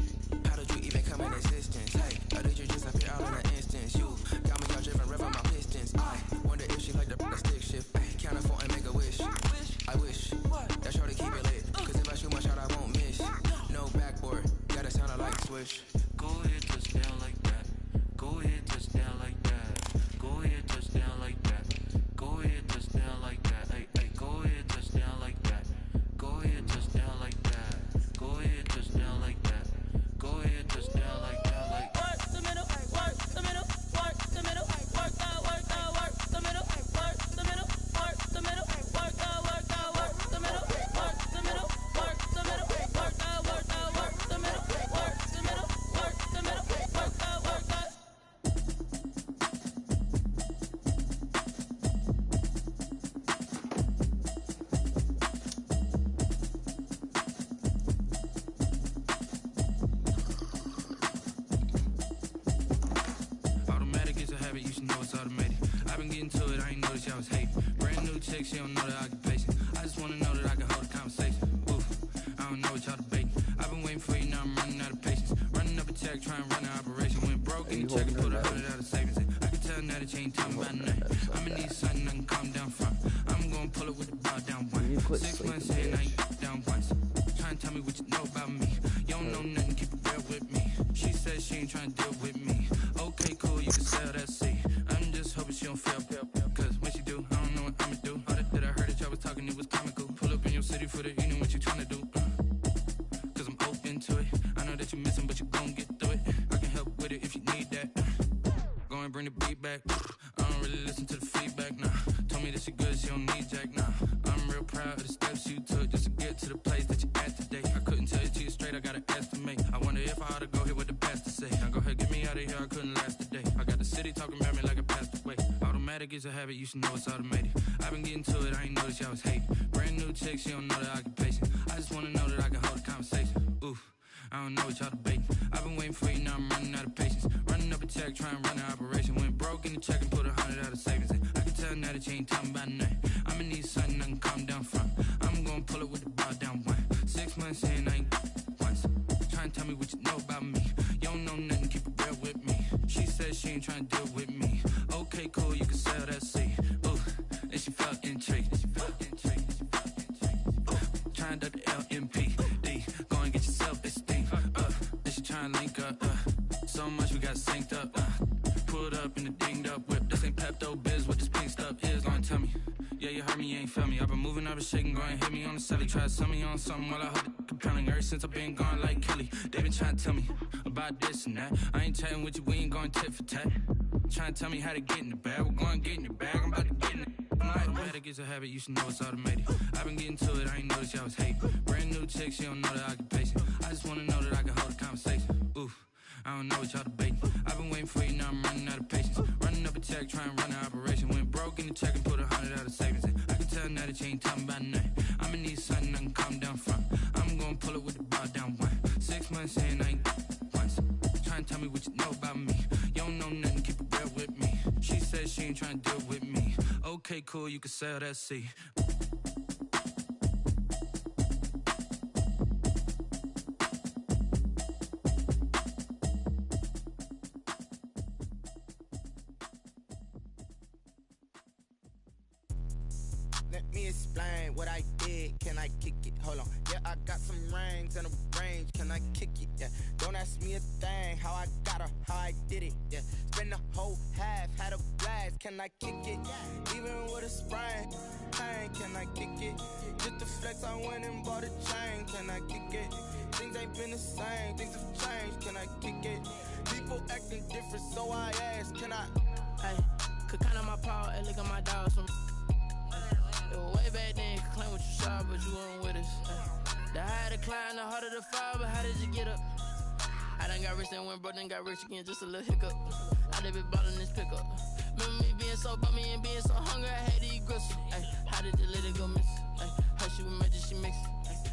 How did you even come in existence? Hey, or did you just appear out in an instance? You got me all driven, revving my pistons. I wonder if she like the stick shift. Ay, count it 4 and make a wish. I wish that shorty keep it lit, cause if I shoot my shot, I won't miss. No backboard, gotta sound a light switch. go ahead, touch down like that. Go ahead, touch down like that. Go ahead, touch down like that. Go ahead, touch down like that. Hey, hey, go ahead, touch down like that. Go ahead, touch down like that. Go ahead, touch down like that. Go ahead, touch down like that. Like Work the middle, work the middle, work the middle, work the middle, work the middle, work the middle, work the middle, work the middle, work the middle, work the middle, work the middle, work the middle, work the middle, work the middle, work the. automatic is a habit, you should know it's automated. I've been getting to it, I ain't noticed y'all was hating. Brand new chick, she don't know the occupation. I just wanna know that I can hold a conversation. Oof, I don't know what y'all debating. I've been waiting for you, now I'm running out of patience. Running up a check, trying to run an operation. Went broke in the check and put 100 out of savings in. I can tell now that you ain't talking about nothing. I'ma need something I can calm down from. I'm gonna pull it with the bow down one. 6 months in, I ain't down once. Trying to tell me what you know about me. You don't know nothing, keep it real with me. She said she ain't trying to deal with me. Okay, cool, you can sell that seat. I'm just hoping she don't fail. Cause when she do, I don't know what I'ma do. All that I heard that y'all was talking, it was comical. Pull up in your city for the evening, what you tryna do? Cause I'm open to it. I know that you're missing, but you gon' get through it. I can help with it if you need that. Go and bring the beat back. I don't really listen to the feedback, nah. Told me that she good, she don't need jack, nah. I'm real proud of the steps you took just to get to the place that you at today. I couldn't tell you to you straight, I gotta estimate. I wonder if I ought to go here with the pastor say. Now go ahead, get me out of here, I couldn't last a day. I got the city talking about me like a passed away. Automatic is a habit, you should know it's automated. I've been getting to it, I ain't noticed y'all was hating. Brand new chick, she don't know the occupation. I just wanna know that I can hold a conversation. Oof, I don't know what y'all debating. I've been waiting for you, now I'm running out of patience. Running up a check, trying to run an operation. Went broke in the check and put 100 out of savings in. I can tell now that you ain't talking about nothing. I'ma need something I can calm down from. I'm gonna pull it with the bow down one. 6 months in, I ain't once. Trying to tell me what you know about me. You don't know nothing, keep it real with me. She said she ain't trying to deal with me. Okay, cool, you can sell that seat. Ooh, and she felt intrigued. Trying to duck the LMPD. Go and get your self-esteem. And she trying to link up. So much we got synced up. Pulled up in the dinged up whip. This ain't Pepto-Biz, what this pink stuff is. Gonna tell me. Yeah, you heard me, you ain't felt me. I've been moving, I've been shaking, go and hit me on the celly. Try to sell me on something while I hold it compelling. Ever since I've been gone like Kelly, they been trying to tell me about this and that. I ain't chatting with you, we ain't going tit for tat. Trying to tell me how to get in the bag. We're going to get in your bag, I'm about to get in it. Automatic is a habit, you should know it's automated. I've been getting to it, I ain't noticed y'all was hating. Brand new chick, she don't know the occupation. I just wanna know that I can hold a conversation. Oof, I don't know what y'all debating. I've been waiting for you, now I'm running out of patience. Running up a check, trying to run an operation. Went broke in the check and put 100 out of savings in. I can tell now that you ain't talking about nothing. I'ma need something I can calm down from. I'm gonna pull it with the bow down one. 6 months in, I ain't once. Trying to tell me what you know about me. You don't know nothing, keep it real with me. She said she ain't trying to deal with me. Okay, cool, you can sell that seat. Let me explain what I did. Can I kick it? Hold on. Yeah, I got some rings and a range. Can I kick it? Yeah. Don't ask me a thing. How I got her, how I did it. Yeah. Spend the whole half, had a blast. Can I kick it? Even with a sprain, can I kick it? Just to flex, I went and bought a chain. Can I kick it? Things ain't been the same. Things have changed. Can I kick it? People acting different, so I ask, can I? Hey, could count on my power and look at my dogs from. Way back then, you could claim what you saw, but you weren't with us. The higher the climb, the harder the fall, but how did you get up? I done got rich and went broke, then got rich again, just a little hiccup. I done been ballin' this pickup. Remember me being so bummy and being so hungry, I had to eat gristle. Ay, how did you let it go miss? Ay, how she was magic, she mixed.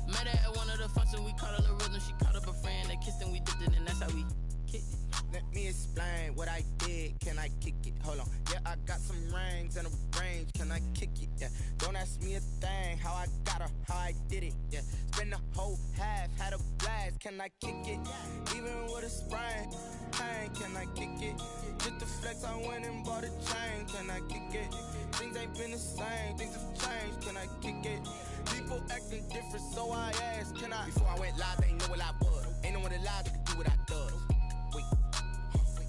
Met her at one of the functions, we caught a little rhythm. She caught up a friend, they kissed and we dipped it, and that's how we kicked it. Let me explain what I did. Can I kick it? Hold on. Yeah, I got some rings and a range. Can I kick it? Yeah. Don't ask me a thing. How I got her, how I did it. Yeah. Spend the whole half, had a blast. Can I kick it? Even with a sprain. Hey, can I kick it? Just to flex, I went and bought a chain. Can I kick it? Things ain't been the same. Things have changed. Can I kick it? People acting different, so I asked, can I? Before I went live, they ain't know what I was. Ain't no one alive that could do what I does. Wait.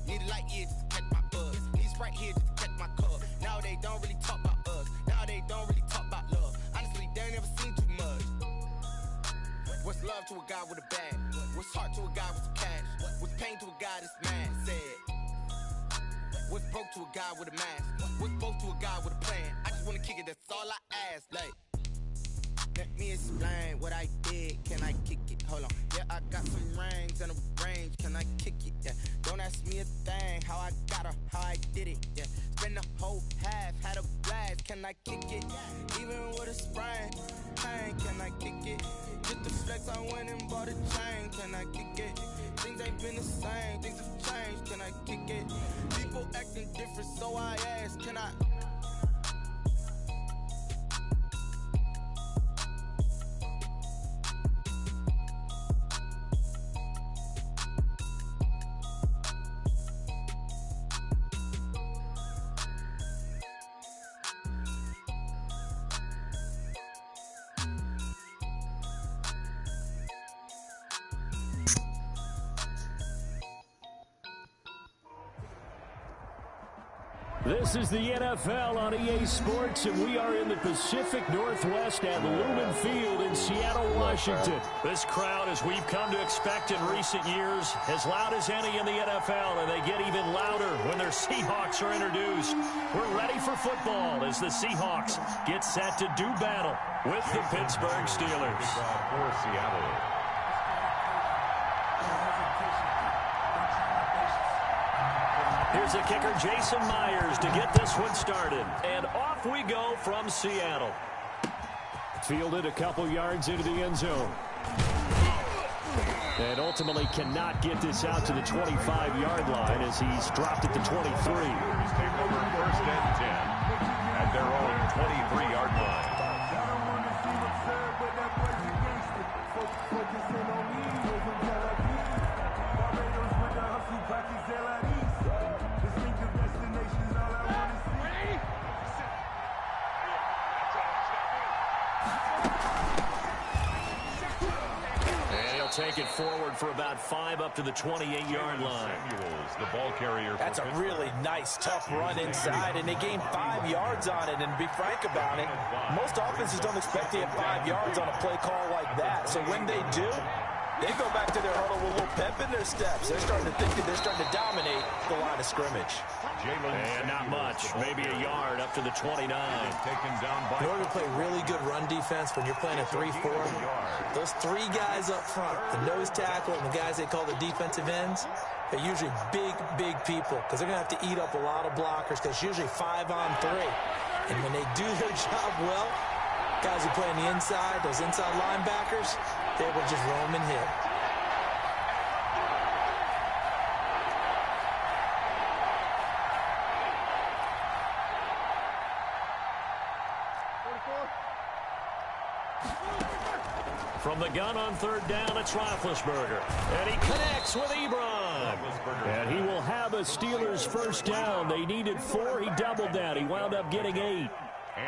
Need a light here just to catch my buzz. Need Sprite here just to catch my cup. Now they don't really talk about us. Now they don't really talk about love. Honestly, they ain't never seen too much. What's love to a guy with a bag? What's heart to a guy with some cash? What's pain to a guy that's mad? Said. What's broke to a guy with a mask? What's both to a guy with a plan? I just wanna kick it, that's all I ask. Like, let me explain what I did. Can I kick it? Hold on. Yeah, I got some rings and a range. Can I kick it? Yeah. Don't ask me a thing. How I got her, how I did it. Yeah. Spend the whole half, had a blast. Can I kick it? Even with a sprain. Hey, can I kick it? Just to flex, I went and bought a chain. Can I kick it? Things ain't been the same. Things have changed. Can I kick it? People acting different, so I ask, can I? This is the NFL on EA Sports, and we are in the Pacific Northwest at Lumen Field in Seattle, Washington. This crowd, as we've come to expect in recent years, as loud as any in the NFL, and they get even louder when their Seahawks are introduced. We're ready for football as the Seahawks get set to do battle with the Pittsburgh Steelers. For Seattle. Here's the kicker, Jason Myers, to get this one started. And off we go from Seattle. Fielded a couple yards into the end zone. And ultimately cannot get this out to the 25-yard line as he's dropped at the 23. Take over first and 10 at their own 23-yard line. Take it forward for about 5 up to the 28-yard line. Samuels, the ball carrier. That's a really nice, tough run inside, and they gained 5 yards on it. And to be frank about it, most offenses don't expect to get 5 yards on a play call like that. So when they do, they go back to their huddle with a little pep in their steps. They're starting to think that they're starting to dominate the line of scrimmage. And not much, maybe a yard up to the 29. Taken down by. In order to play really good run defense when you're playing a 3-4, those 3 guys up front, the nose tackle and the guys they call the defensive ends, they're usually big, big people because they're going to have to eat up a lot of blockers because it's usually 5 on 3. And when they do their job well, guys who play on the inside, those inside linebackers, they're able to just roam and hit. From the gun on 3rd down, it's Roethlisberger. And he connects with Ebron. And he will have a Steelers first down. They needed 4. He doubled that. He wound up getting 8.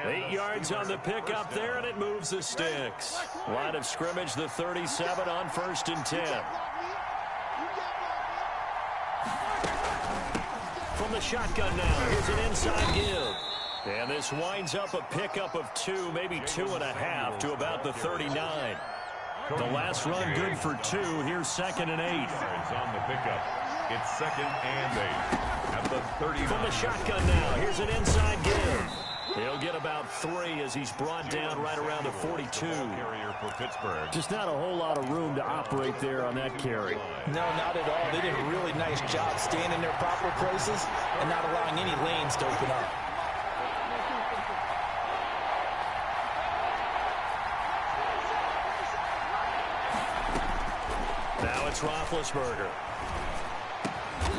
8 yards on the pickup there, and it moves the sticks. Line of scrimmage, the 37 on 1st and 10. From the shotgun now, here's an inside give. And this winds up a pickup of 2, maybe 2.5 to about the 39. The last run good for 2. Here's 2nd and 8. Yards on the pickup. It's 2nd and 8 at the 39. From the shotgun now. Here's an inside give. He'll get about 3 as he's brought down right around the 42. Carrier for Pittsburgh. Just not a whole lot of room to operate there on that carry. No, not at all. They did a really nice job staying in their proper places and not allowing any lanes to open up. Now it's Roethlisberger.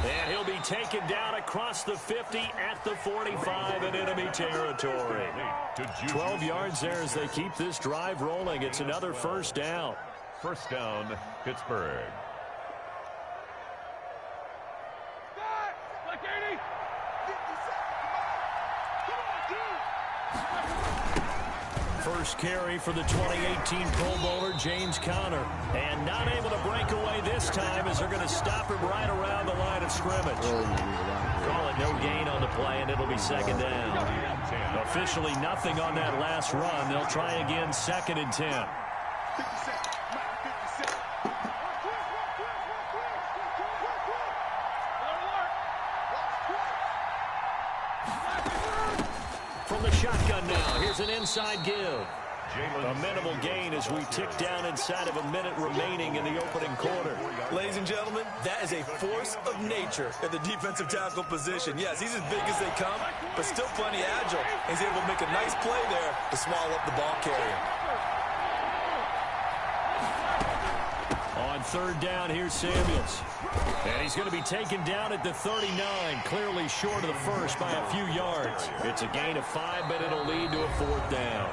And he'll be taken down across the 50 at the 45 in enemy territory. 12 yards there as they keep this drive rolling. It's another first down. First down, Pittsburgh. First carry for the 2018 Pro Bowler, James Conner. And not able to break away this time as they're going to stop him right around the line of scrimmage. Call it no gain on the play, and it'll be 2nd down. Officially nothing on that last run. They'll try again 2nd and 10. From the shotgun now, here's an inside give. A minimal gain as we tick down inside of a minute remaining in the opening quarter. Ladies and gentlemen, that is a force of nature at the defensive tackle position. Yes, he's as big as they come, but still plenty agile. He's able to make a nice play there to swallow up the ball carrier. On 3rd down, here's Samuels. And he's going to be taken down at the 39, clearly short of the first by a few yards. It's a gain of 5, but it'll lead to a 4th down.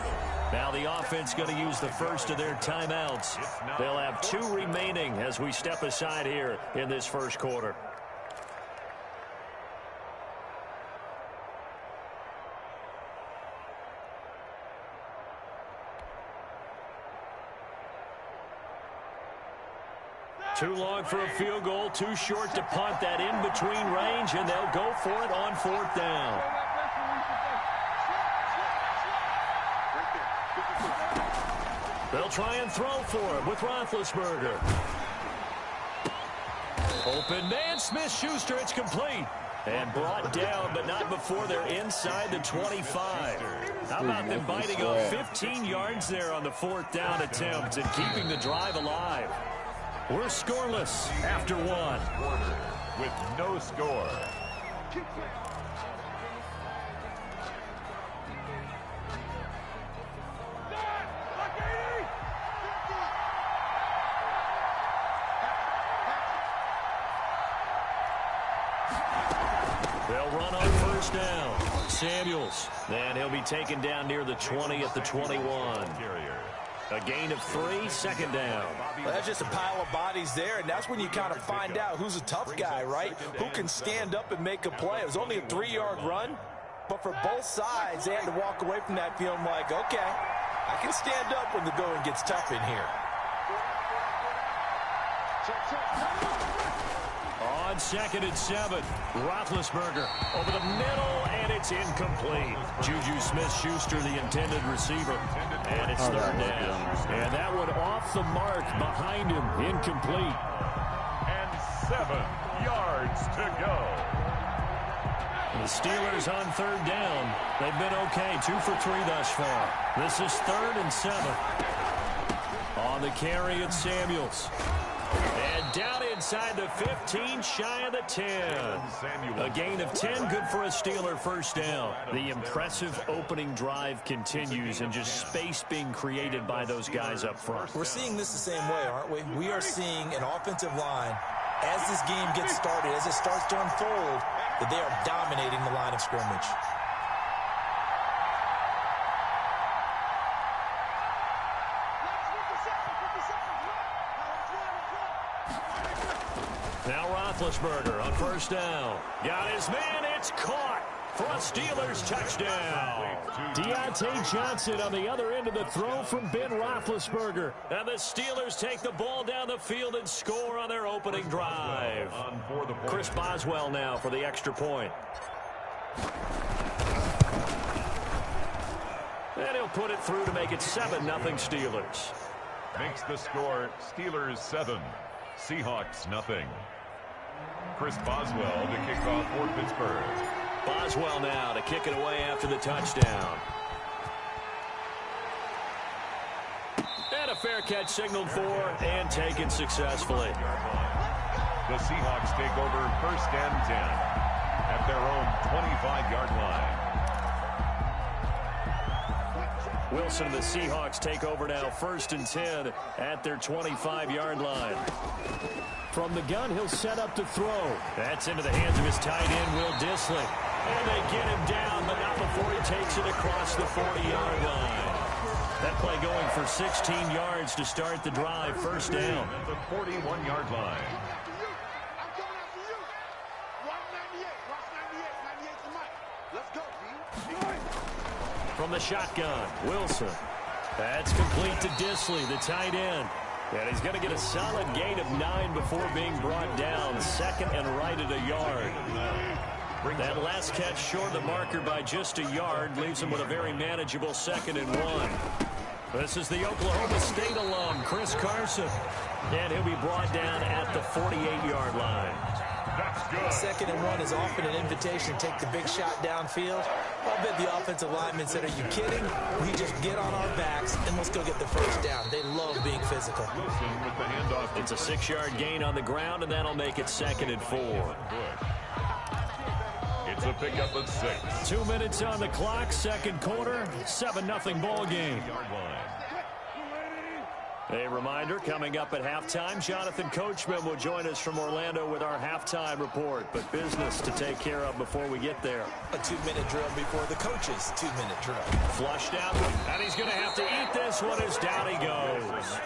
Now the offense going to use the first of their timeouts. They'll have 2 remaining as we step aside here in this first quarter. Too long for a field goal, too short to punt. That in-between range, and they'll go for it on 4th down. They'll try and throw for him with Roethlisberger. Open man, Smith-Schuster, it's complete. And brought down, but not before they're inside the 25. How about them biting off 15 yards there on the 4th down attempt and keeping the drive alive? We're scoreless after 1. With no score. They'll run on 1st down. Samuels. And he'll be taken down near the 20 at the 21. A gain of 3, 2nd down. Well, that's just a pile of bodies there, and that's when you kind of find out who's a tough guy, right? Who can stand up and make a play. It was only a 3-yard run, but for both sides, they had to walk away from that feeling like, okay, I can stand up when the going gets tough in here. On 2nd and 7, Roethlisberger over the middle, and it's incomplete. Juju Smith-Schuster, the intended receiver, and it's 3rd down. And that one off the mark behind him, incomplete. And 7 yards to go. The Steelers on 3rd down. They've been okay, 2 for 3 thus far. This is 3rd and 7. On the carry, it's Samuels. And down inside the 15, shy of the 10. A gain of 10, good for a Steeler 1st down. The impressive opening drive continues, and just space being created by those guys up front. We're seeing this the same way, aren't we? We are seeing an offensive line, as this game gets started, as it starts to unfold, that they are dominating the line of scrimmage. Now Roethlisberger on 1st down. Got his man, it's caught for a Steelers touchdown. Deontay Johnson on the other end of the throw from Ben Roethlisberger. And the Steelers take the ball down the field and score on their opening drive. Chris Boswell now for the extra point. And he'll put it through to make it 7-0 Steelers. Makes the score Steelers 7, Seahawks nothing. Chris Boswell to kick off for Pittsburgh. Boswell now to kick it away after the touchdown. And a fair catch signaled for and taken successfully. The Seahawks take over 1st and 10 at their own 25-yard line. Wilson and the Seahawks take over now 1st and 10 at their 25-yard line. From the gun, he'll set up to throw. That's into the hands of his tight end, Will Dissly. And they get him down, but not before he takes it across the 40-yard line. That play going for 16 yards to start the drive, 1st down. At the 41-yard line. From the shotgun, Wilson. That's complete to Dissly, the tight end. And he's going to get a solid gain of 9 before being brought down. 2nd and right at a yard. That last catch short of the marker by just a yard leaves him with a very manageable 2nd and 1. This is the Oklahoma State alum, Chris Carson. And he'll be brought down at the 48-yard line. That's good. 2nd and 1 is often an invitation to take the big shot downfield. I'll bet the offensive lineman said, are you kidding? We just get on our backs and let's go get the 1st down. They love being physical. Wilson with the handoff. It's a 6-yard gain on the ground, and that'll make it 2nd and 4. It's a pickup of 6. 2 minutes on the clock, 2nd quarter, 7-0 ball game. A reminder, coming up at halftime, Jonathan Coachman will join us from Orlando with our halftime report. But business to take care of before we get there. A 2-minute drill before the coach's 2-minute drill. Flushed out, and he's going to have to eat this one as down he goes.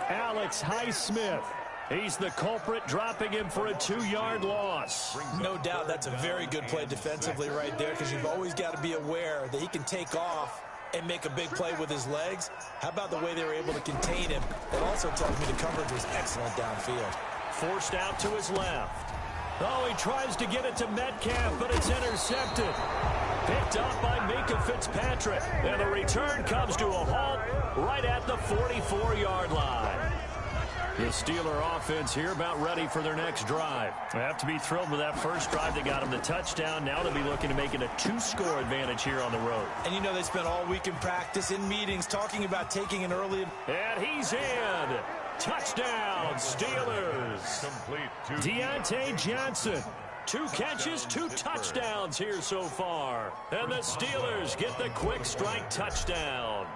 Alex Highsmith. He's the culprit, dropping him for a 2-yard loss. No doubt that's a very good play defensively right there, because you've always got to be aware that he can take off and make a big play with his legs. How about the way they were able to contain him? It also tells me the coverage was excellent downfield. Forced out to his left. Oh, he tries to get it to Metcalf, but it's intercepted. Picked up by Minkah Fitzpatrick. And the return comes to a halt right at the 44-yard line. The Steeler offense here about ready for their next drive. They have to be thrilled with that first drive. They got him the touchdown. Now they'll be looking to make it a 2-score advantage here on the road. And you know they spent all week in practice, in meetings, talking about taking an early... And he's in. Touchdown, Steelers. Complete. Deontay Johnson. 2 catches, 2 touchdowns here so far. And the Steelers get the quick strike touchdown.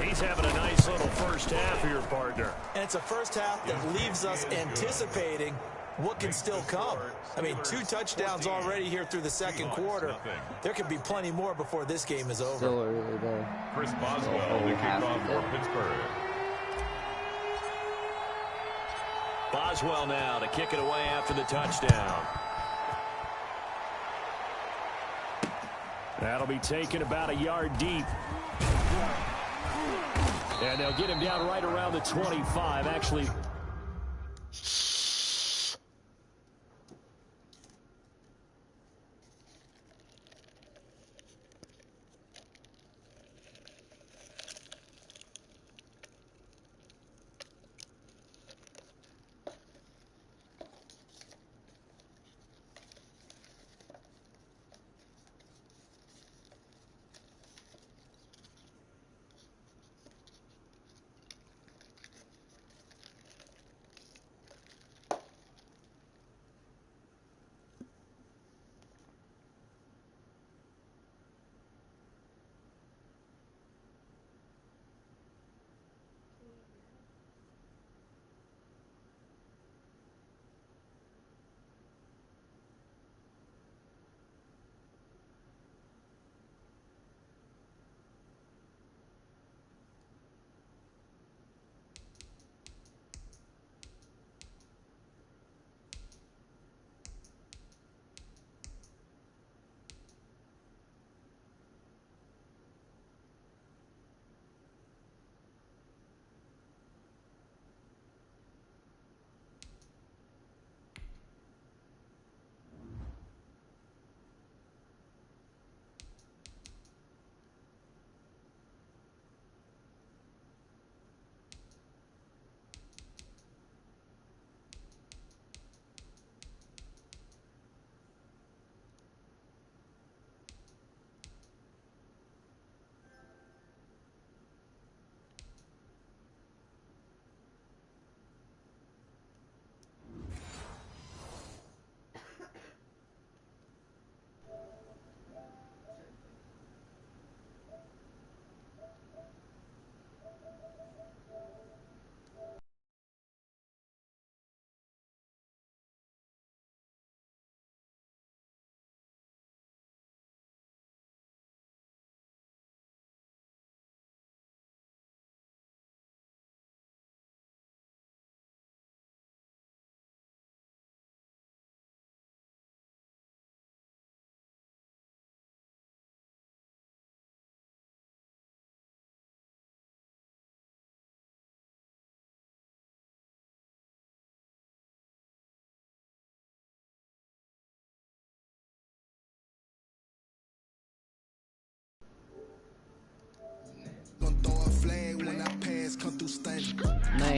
He's having a nice little first half here, partner. And it's a first half that leaves us anticipating what can still come. I mean, 2 touchdowns already here through the 2nd quarter. There could be plenty more before this game is over. Still early though. Chris Boswell to kick off for Pittsburgh. Boswell now to kick it away after the touchdown. That'll be taken about a yard deep. And they'll get him down right around the 25. Actually,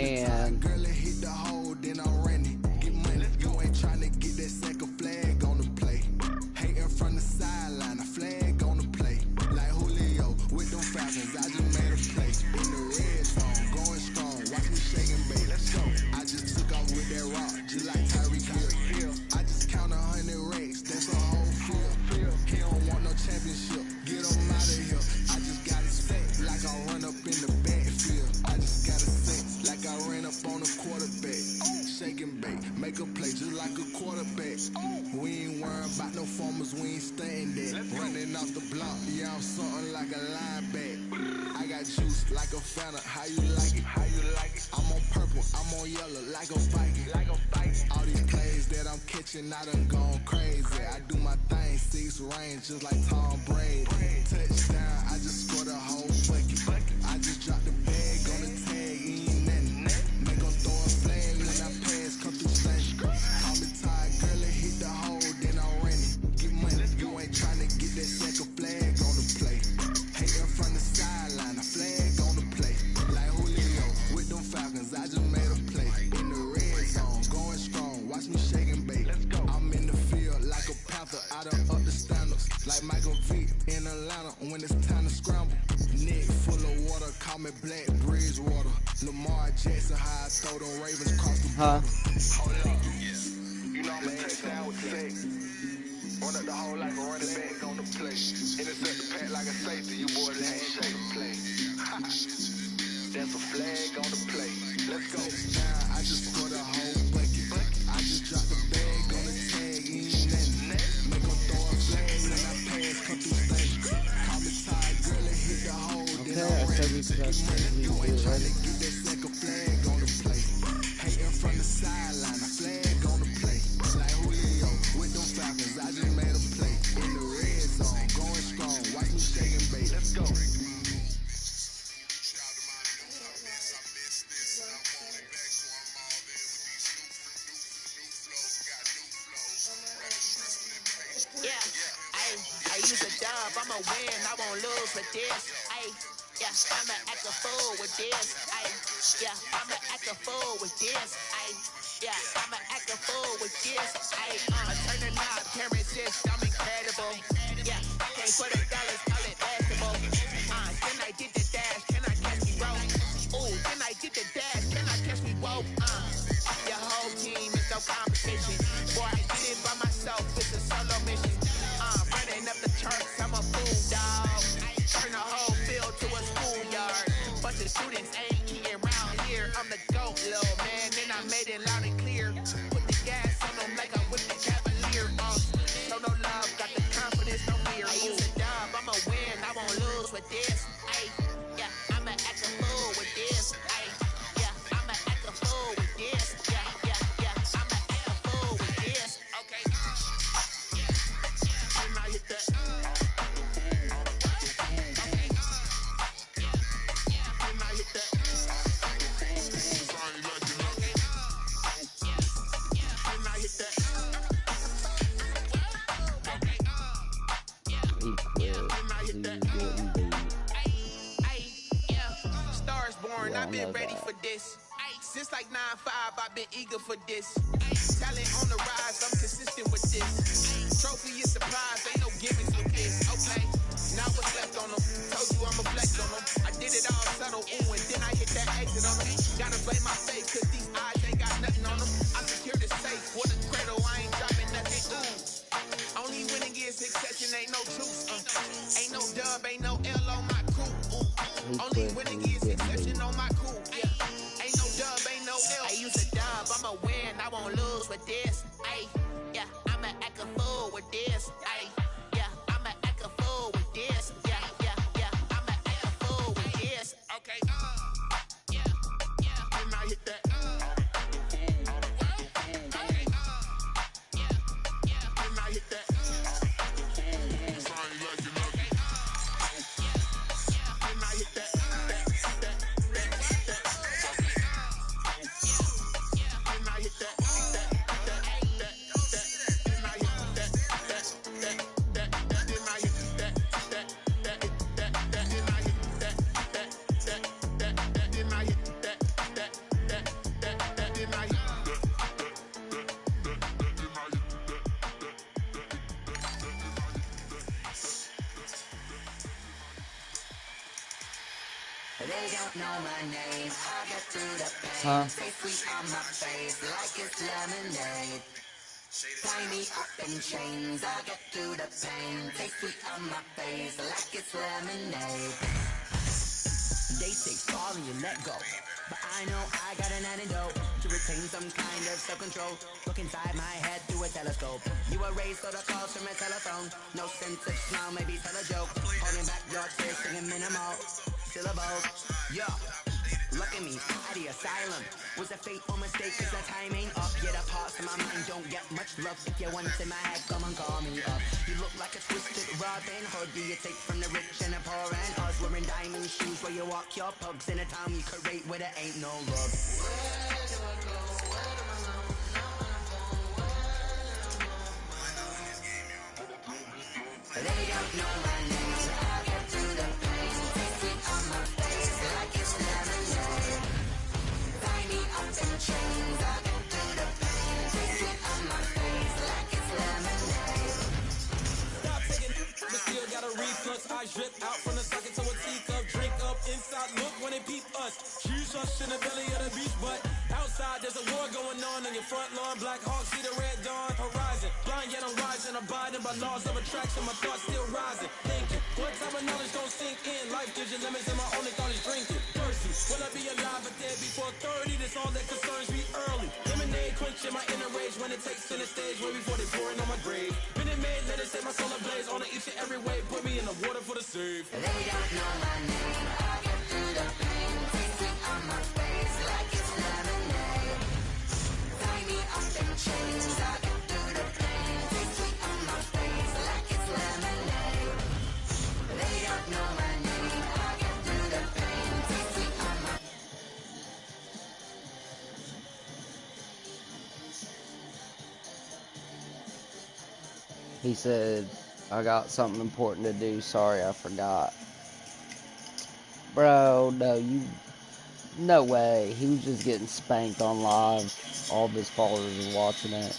man. Girl, hit the hole, then I'm running. Get money. You ain't tryna get that second flag on the play. Hating from the sideline, a flag on the play. Like Julio with them Falcons, I just made a play. In the red zone, going strong. Watch me shaking, baby. Let's go. I just took off with that rock, just like Tyreek Hill. I just count 100 racks, that's a whole field. He don't want no championship, get him out of here. I just gotta set like I run up in the backfield. I just gotta set like I ran up on a quarterback. Shake and bake, make a play just like a quarterback. We ain't worrying about no formers, we ain't staying there. Running off the block, yeah, I'm something like a linebacker. I got juice like a Fanta, how you like it? How you like it? I'm on purple, I'm on yellow, like a Viking. All these plays that I'm catching, I done gone crazy. I do my thing, 6 range, just like Tom Brady. Touchdown, I just scored a whole bucket. I just dropped the bag on the tag, ain't nothing. Make them throw a flag when I pass, come through stunning. Call me tired, girl, hit the hole, then I'm running. Get money, you ain't tryna get that second flag on the play. Hating from the sideline, a flag on the play. Like Julio with them Falcons, I just made a play. In the red zone, going strong, watch me shake and bake. I'm in the field like a panther, I done up the standards. Like Michael Vick in Atlanta when it's time to scramble. Neck full of water, call me Black Bridgewater. Lamar Jackson, how I throw them Ravens cross the border. Hold up, you know I'm a touchdown with sex. Run up the hole like a running back on the play. Intercept the pack like a safety, you boys ain't shake the play. That's a flag on the play. Let's go. Now I just scored a whole bucket. I just dropped the bag on the tag, ain't nothing. Make them throw a flag when I pass, come through stage. Call me tired, girl, hit the hole, then I'm ready. You ain't tryna get that second flag on the play. Hating from the sideline, a flag on the play. Like Julio with them Falcons, I just made a play. In the red zone, going strong, watch me shake and bake. Let's go. I use a dub, I'ma win, I won't lose with this. I'ma act a fool with this. I'ma act a fool with this. I'ma act a fool with this. Turn the knob, camera system incredible. Can't put $1, call it basketball. Then I did the dash, can I catch me roll? Ooh, then I did the dash, can I catch me roll? Your whole team is no competition. Boy, I did it by myself, it's a solo mission. Running up the charts, I'm a fool, dog. Turn the whole field to a schoolyard. Bunch of students ain't eating round here. I'm the GOAT, little man, and I made it loud and clear. Put the gas on them like I'm with the Cavalier. Show no love, got the confidence, no fear. I use a dub, I'ma win, I won't lose with this. I'ma act a fool with this. I'ma act a fool with this. I'ma act a fool with this. Okay. And I hit that. Stars born, I've been ready for this. Since like 9-5, I've been eager for this. Talent on the rise, I'm consistent with this. Trophy is the prize, ain't no gimmicks with this. Okay, now what's left on them? Told you I'ma flex on them. I did it all subtle, ooh, and then I hit that exit on them. Gotta blame my face, cause these eyes ain't got nothing on them. I secure the safe with a cradle, I ain't dropping nothing, ooh. Only winning is succession, ain't no truth. Ain't no dub, ain't no L on my crew. Only winning is exception on my crew. Ain't no dub, ain't no L. I use a dub, I'ma win, I won't lose with this. I'ma act a fool with this. I'ma act a fool with this. I'ma act a fool with this. Okay. And I hit that. And I hit that. don't know my name. I get through the pain. Huh? Stay sweet on my face like it's lemonade. Tie me up in chains. I get through the pain. Stay sweet on my face like it's lemonade. They say fall and you let go, but I know I got an antidote to retain some kind of self-control. Look inside my head through a telescope. You erase all the calls from a telephone. No sense of smile, maybe tell a joke. Holding back your tears, singing minimal syllables. Yeah, look at me, out the asylum. Was a fate or mistake, cause the time ain't up. Yet a parts of my mind don't get much love. If you want in my head, come and call me up. You look like a twisted Robin Hood. Do you take from the rich and the poor and us? Wearing diamond shoes where you walk your pugs in a town you create where there ain't no love. Where do I go? Where do I know? They don't know my name. I get through the pain. Stay sweet on my face like it's lemonade. Tie me up in chains. I get through the pain. Stay sweet on my face like it's lemonade. Stop taking but still got a reflux. I drip out from the socket to a teacup. Drink up inside, look when they peep us. Shoes us in the belly of the beach, but outside there's a war going on your front lawn. Black Hawk, see the red dawn horizon. Blind yet I'm rising, abiding by laws of attraction. My thoughts still rising. Thinking, what type of knowledge don't sink in? Life gives you limits and my only thought is drinking. Thirsty, will I be alive or dead before 30? That's all that concerns me early. Lemonade quenching my inner rage when it takes center stage. Way before they pouring on my grave. Minute Maid, let it set my soul ablaze. On each and every way, put me in the water for the save. They don't know my name. I get through the pain. Stay sweet on my face like it's lemonade. Tie me up in chains. I get through the pain. Stay sweet on my face like it's lemonade. They don't know my name. I get through the pain. Stay sweet on my. He said, I got something important to do. Sorry, I forgot. Bro, no way. He was just getting spanked on live. All of his followers are watching it.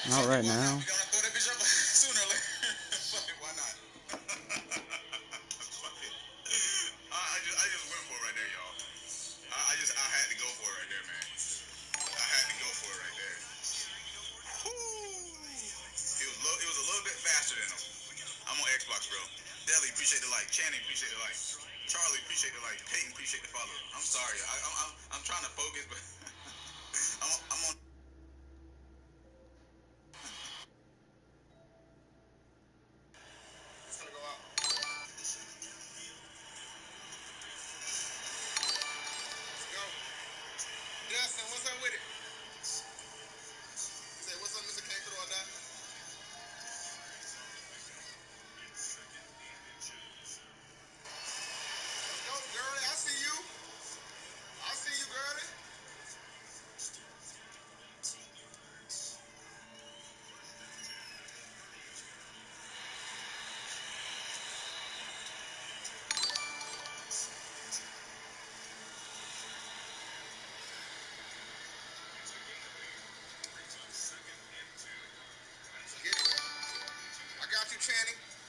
Not right now.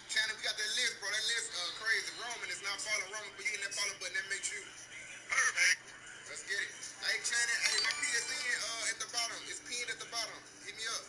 Channing, we got that list, bro. That list crazy. Roman is not following Roman, but you hitting that follow button, that makes you perfect. Let's get it. Hey, Channing, hey, my PSN at the bottom. It's pinned at the bottom. Hit me up.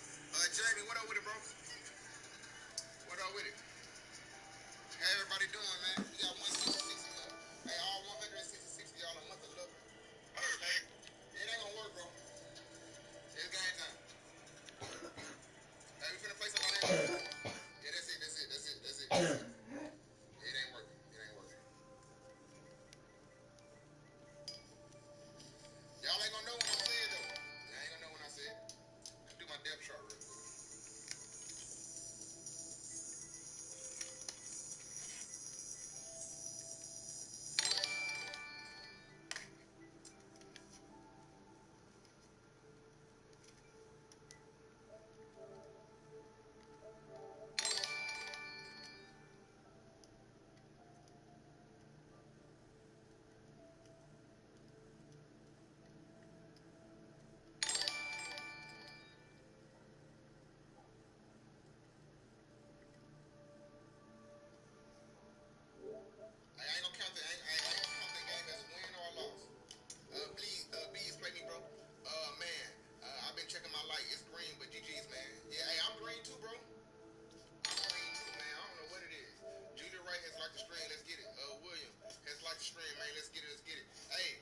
like the stream. Let's get it. William has liked the stream, man. Let's get it. Let's get it. Hey,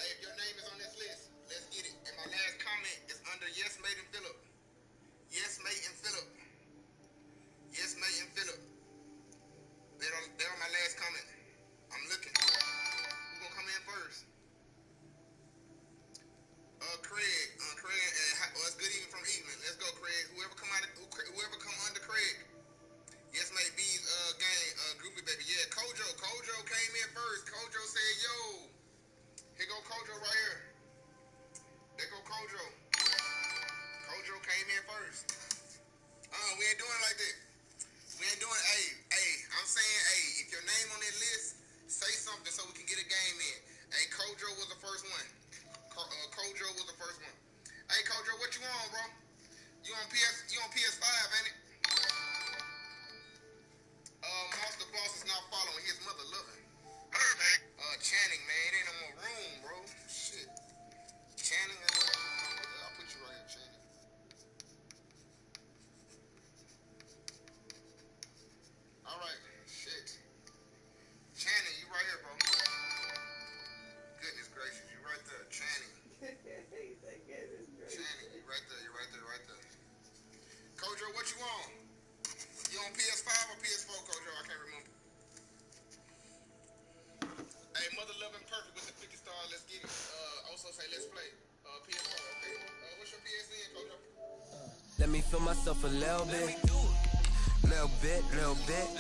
if your name is on this list, let's get it. And my last comment is under Yes, Mate and Phillip. Yes, Mate and Phillip. Yes, Mate and Phillip. They're on my last comment. I'm looking. Who's gonna come in first? Craig. It's good evening from Evening. Let's go, Craig. Whoever come under Craig. Yes, mate. B's gang. Groupie baby. Yeah, Kojo. Kojo came in first. Kojo said, "Yo, here go Kojo right here. There go Kojo. Kojo came in first. We ain't doing like that. We ain't doing. Hey. I'm saying, if your name on that list, say something so we can get a game in. Hey, Kojo was the first one. Kojo was the first one. Hey, Kojo, what you on, bro? You on PS5, ain't it? Monster Boss is not following his mother loving. Channing, man, it ain't no more room, bro. Shit. Channing, I'll put you right here, Channing. Alright, shit. Channing, you right here, bro. Goodness gracious, you right there, Channing. Channing, you right there. Kojo, what you on? You on PS5 or PS4, Kojo? I can't remember. Hey, Mother Loving Perfect with the 50 star. Let's get it. Also say let's play. PS4, okay. What's your PSN, Kojo? Let me feel myself a little bit. Little bit.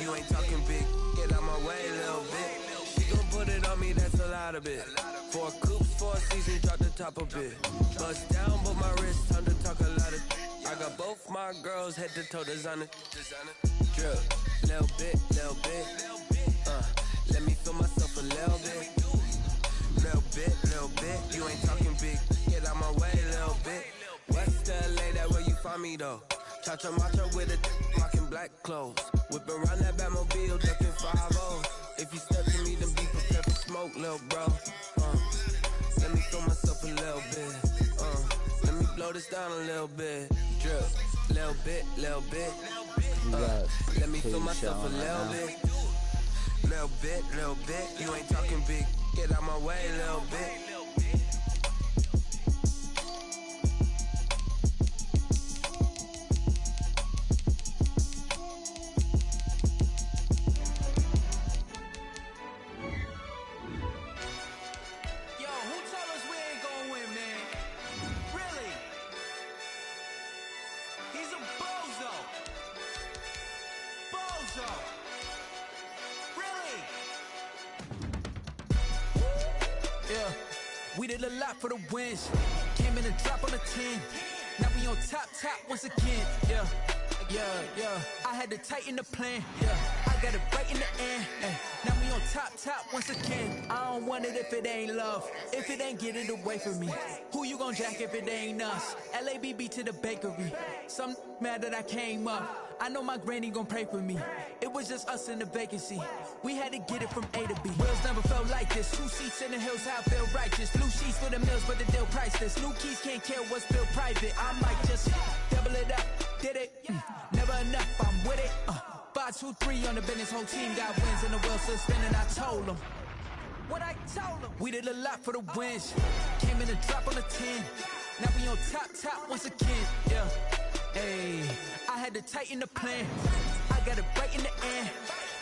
You ain't talking big. Get out my way, little bit. She gon' put it on me, that's a lot of it. 4 coops, 4 seasons, drop the top a bit. Bust down, but my wrist, time to talk a lot of. I got both my girls head to toe designer. Drip, little bit. Let me feel myself a little bit. Little bit. You ain't talking big. Get out my way, little bit. West LA, that where you find me though. Cha-cha macha with a rockin' black clothes. Whip around that Batmobile, ducking 5-0. If you step to me, then be prepared for smoke, little bro. Let me feel myself a little bit. Let me blow this down a little bit. Drip, little bit. Let me feel myself a little bit. Little bit. You ain't talking big. Get out my way, little bit. We did a lot for the wins. Came in and drop on the 10. Now we on top once again. Yeah. I had to tighten the plan. Yeah, I got it right in the end. Now we on top once again. I don't want it if it ain't love. If it ain't get it away from me. Who you gon' jack if it ain't us? LABB to the bakery. Some mad that I came up. I know my granny gon' pray for me. It was just us in the vacancy. We had to get it from A to B. Wheels never felt like this. 2 seats in the hills, how I feel righteous. Blue sheets for the mills, but the deal priceless. New keys can't care what's still private. I might just double it up. Did it? Never enough, I'm with it. 5, 2, 3 on the business. Whole team got wins and the wheels still spinning. I told them what I told them. We did a lot for the wins. Came in and drop on the 10. Now we on top once again. Yeah. Hey, I had to tighten the plan. I got it right in the end.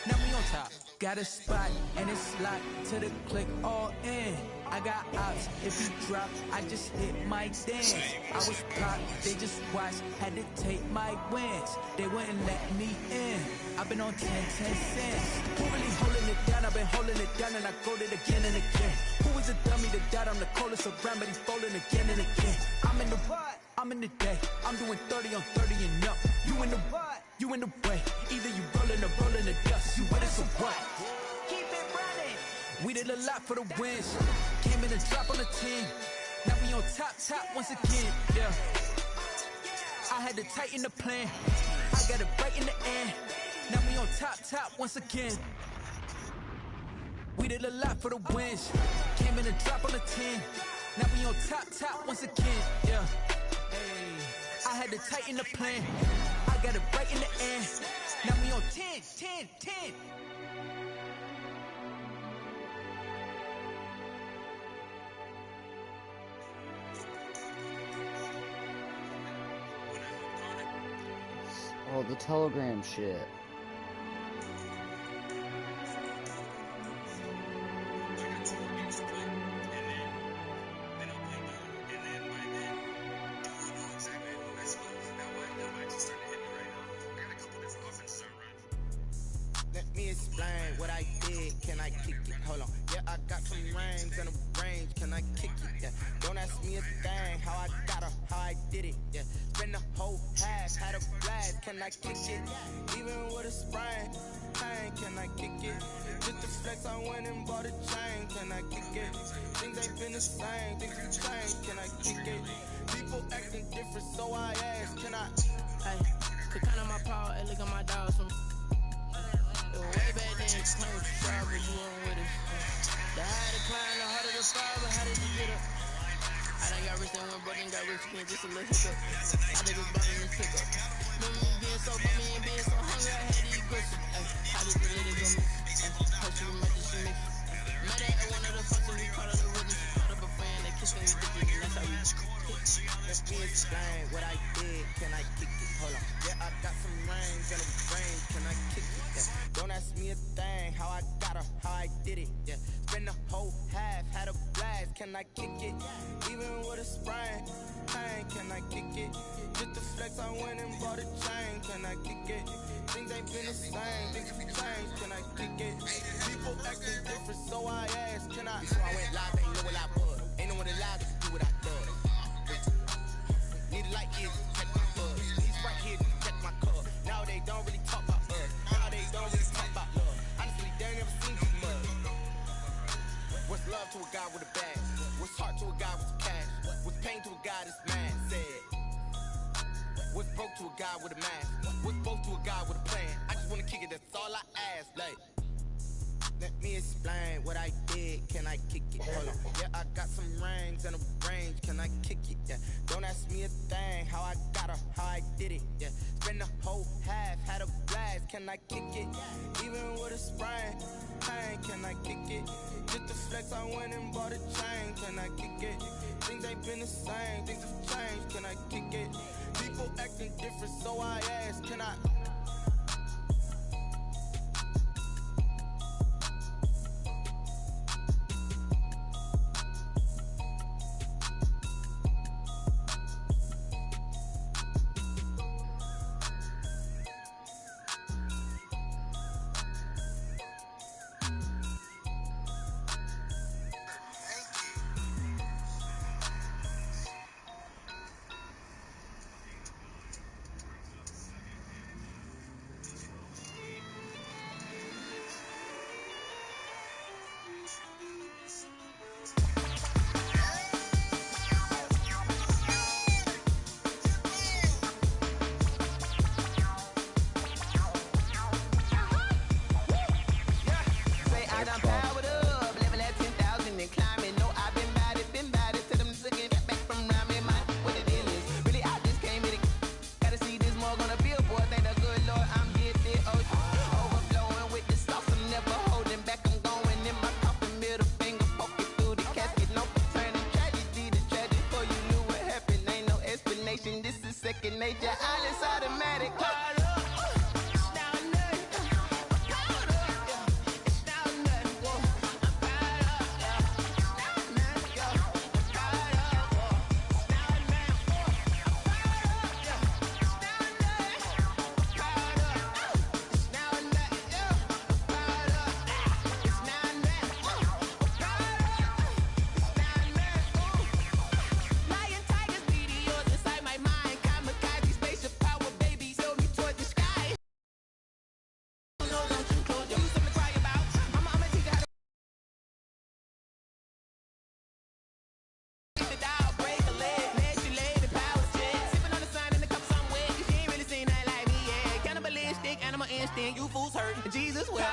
Now we on top. Got a spot and it's locked to the click all in. I got ops. If you drop, I just hit my dance. I was popped, they just watched. Had to take my wins. They wouldn't let me in. I've been on 10 cents. Who really holding it down? I've been holding it down and I go it again and again. Who is a dummy that died? I'm the coldest around, but he's falling again and again. I'm in the what? I'm in the day. I'm doing 30 on 30 and up. You in the what? You in the way. Either you rolling or rolling the dust. You with us or what? Keep it running. We did a lot for the wins. Came in and drop on the 10. Now we on top once again. Yeah. I had to tighten the plan. I got it right in the end. Now we on top once again. We did a lot for the wins. Came in and drop on the 10. Now we on top once again. Yeah. I had to tighten the plan. I got it right in the end. Now we on 10. Oh, the Telegram shit. Let me explain what I did. Can I kick it? Hold on. Yeah, I got some rings and a range. Can I kick it? Yeah. Don't ask me a thing. How I got her, how I did it. Yeah. Spend the whole half, had a blast. Can I kick it? Even with a sprain, pain. Can I kick it? Just to flex, I went and bought a chain. Can I kick it? Things ain't been the same. Things have changed. Can I kick it? People acting different, so I ask. Can I? Hey, could count on my power and look at my dogs from. Way back then, playing with your job, but you weren't with us. The higher the climb, the harder the fall, but how did you get up? I done got rich and went broke and got rich again, just a little hiccup. I did this bottle in this pickup. Remember me being so bummy and being so hungry, I had to eat grits. How did the lady go mix? How she made this shit mix? Met her at one of the functions, we caught up the rhythm. She caught up a friend, they kissed and we dipped it, and that's how we hit. Let me explain what I did. Can I kick it? Hold on. Yeah, I got some rings and a range. Can I kick it? Yeah. Don't ask me a thing. How I got her, how I did it. Yeah. Spend the whole half, had a blast. Can I kick it? Even with a sprain, pain. Can I kick it? Just to flex, I went and bought a chain. Can I kick it? Things ain't been the same. Things have changed. Can I kick it? People acting different, so I asked. Can I? Before I went live, ain't know what I was. Ain't no one alive to do what I done. Need a light here to check my buzz. He's right here to check my cup. Now they don't really talk about us. Now they don't really talk about love. Honestly, they ain't never seen too much. What's love to a guy with a bag? What's heart to a guy with some cash? What's pain to a guy that's mad? Said. What's broke to a guy with a mask? What's broke to a guy with a plan? I just wanna kick it, that's all I ask. Like, let me explain what I did. Can I kick it? Hold on. Yeah, I got some rings and a range. Can I kick it? Yeah. Don't ask me a thing. How I got her, how I did it. Yeah. Spend the whole half, had a blast. Can I kick it? Even with a sprain, pain. Can I kick it? Just to flex, I went and bought a chain. Can I kick it? Things ain't been the same. Things have changed. Can I kick it? People acting different, so I ask. Can I? You fools hurt. Jesus will.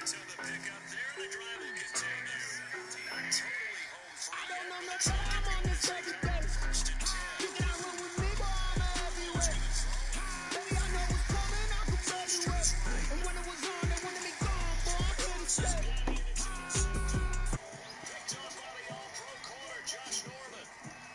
I don't know no time on this everything.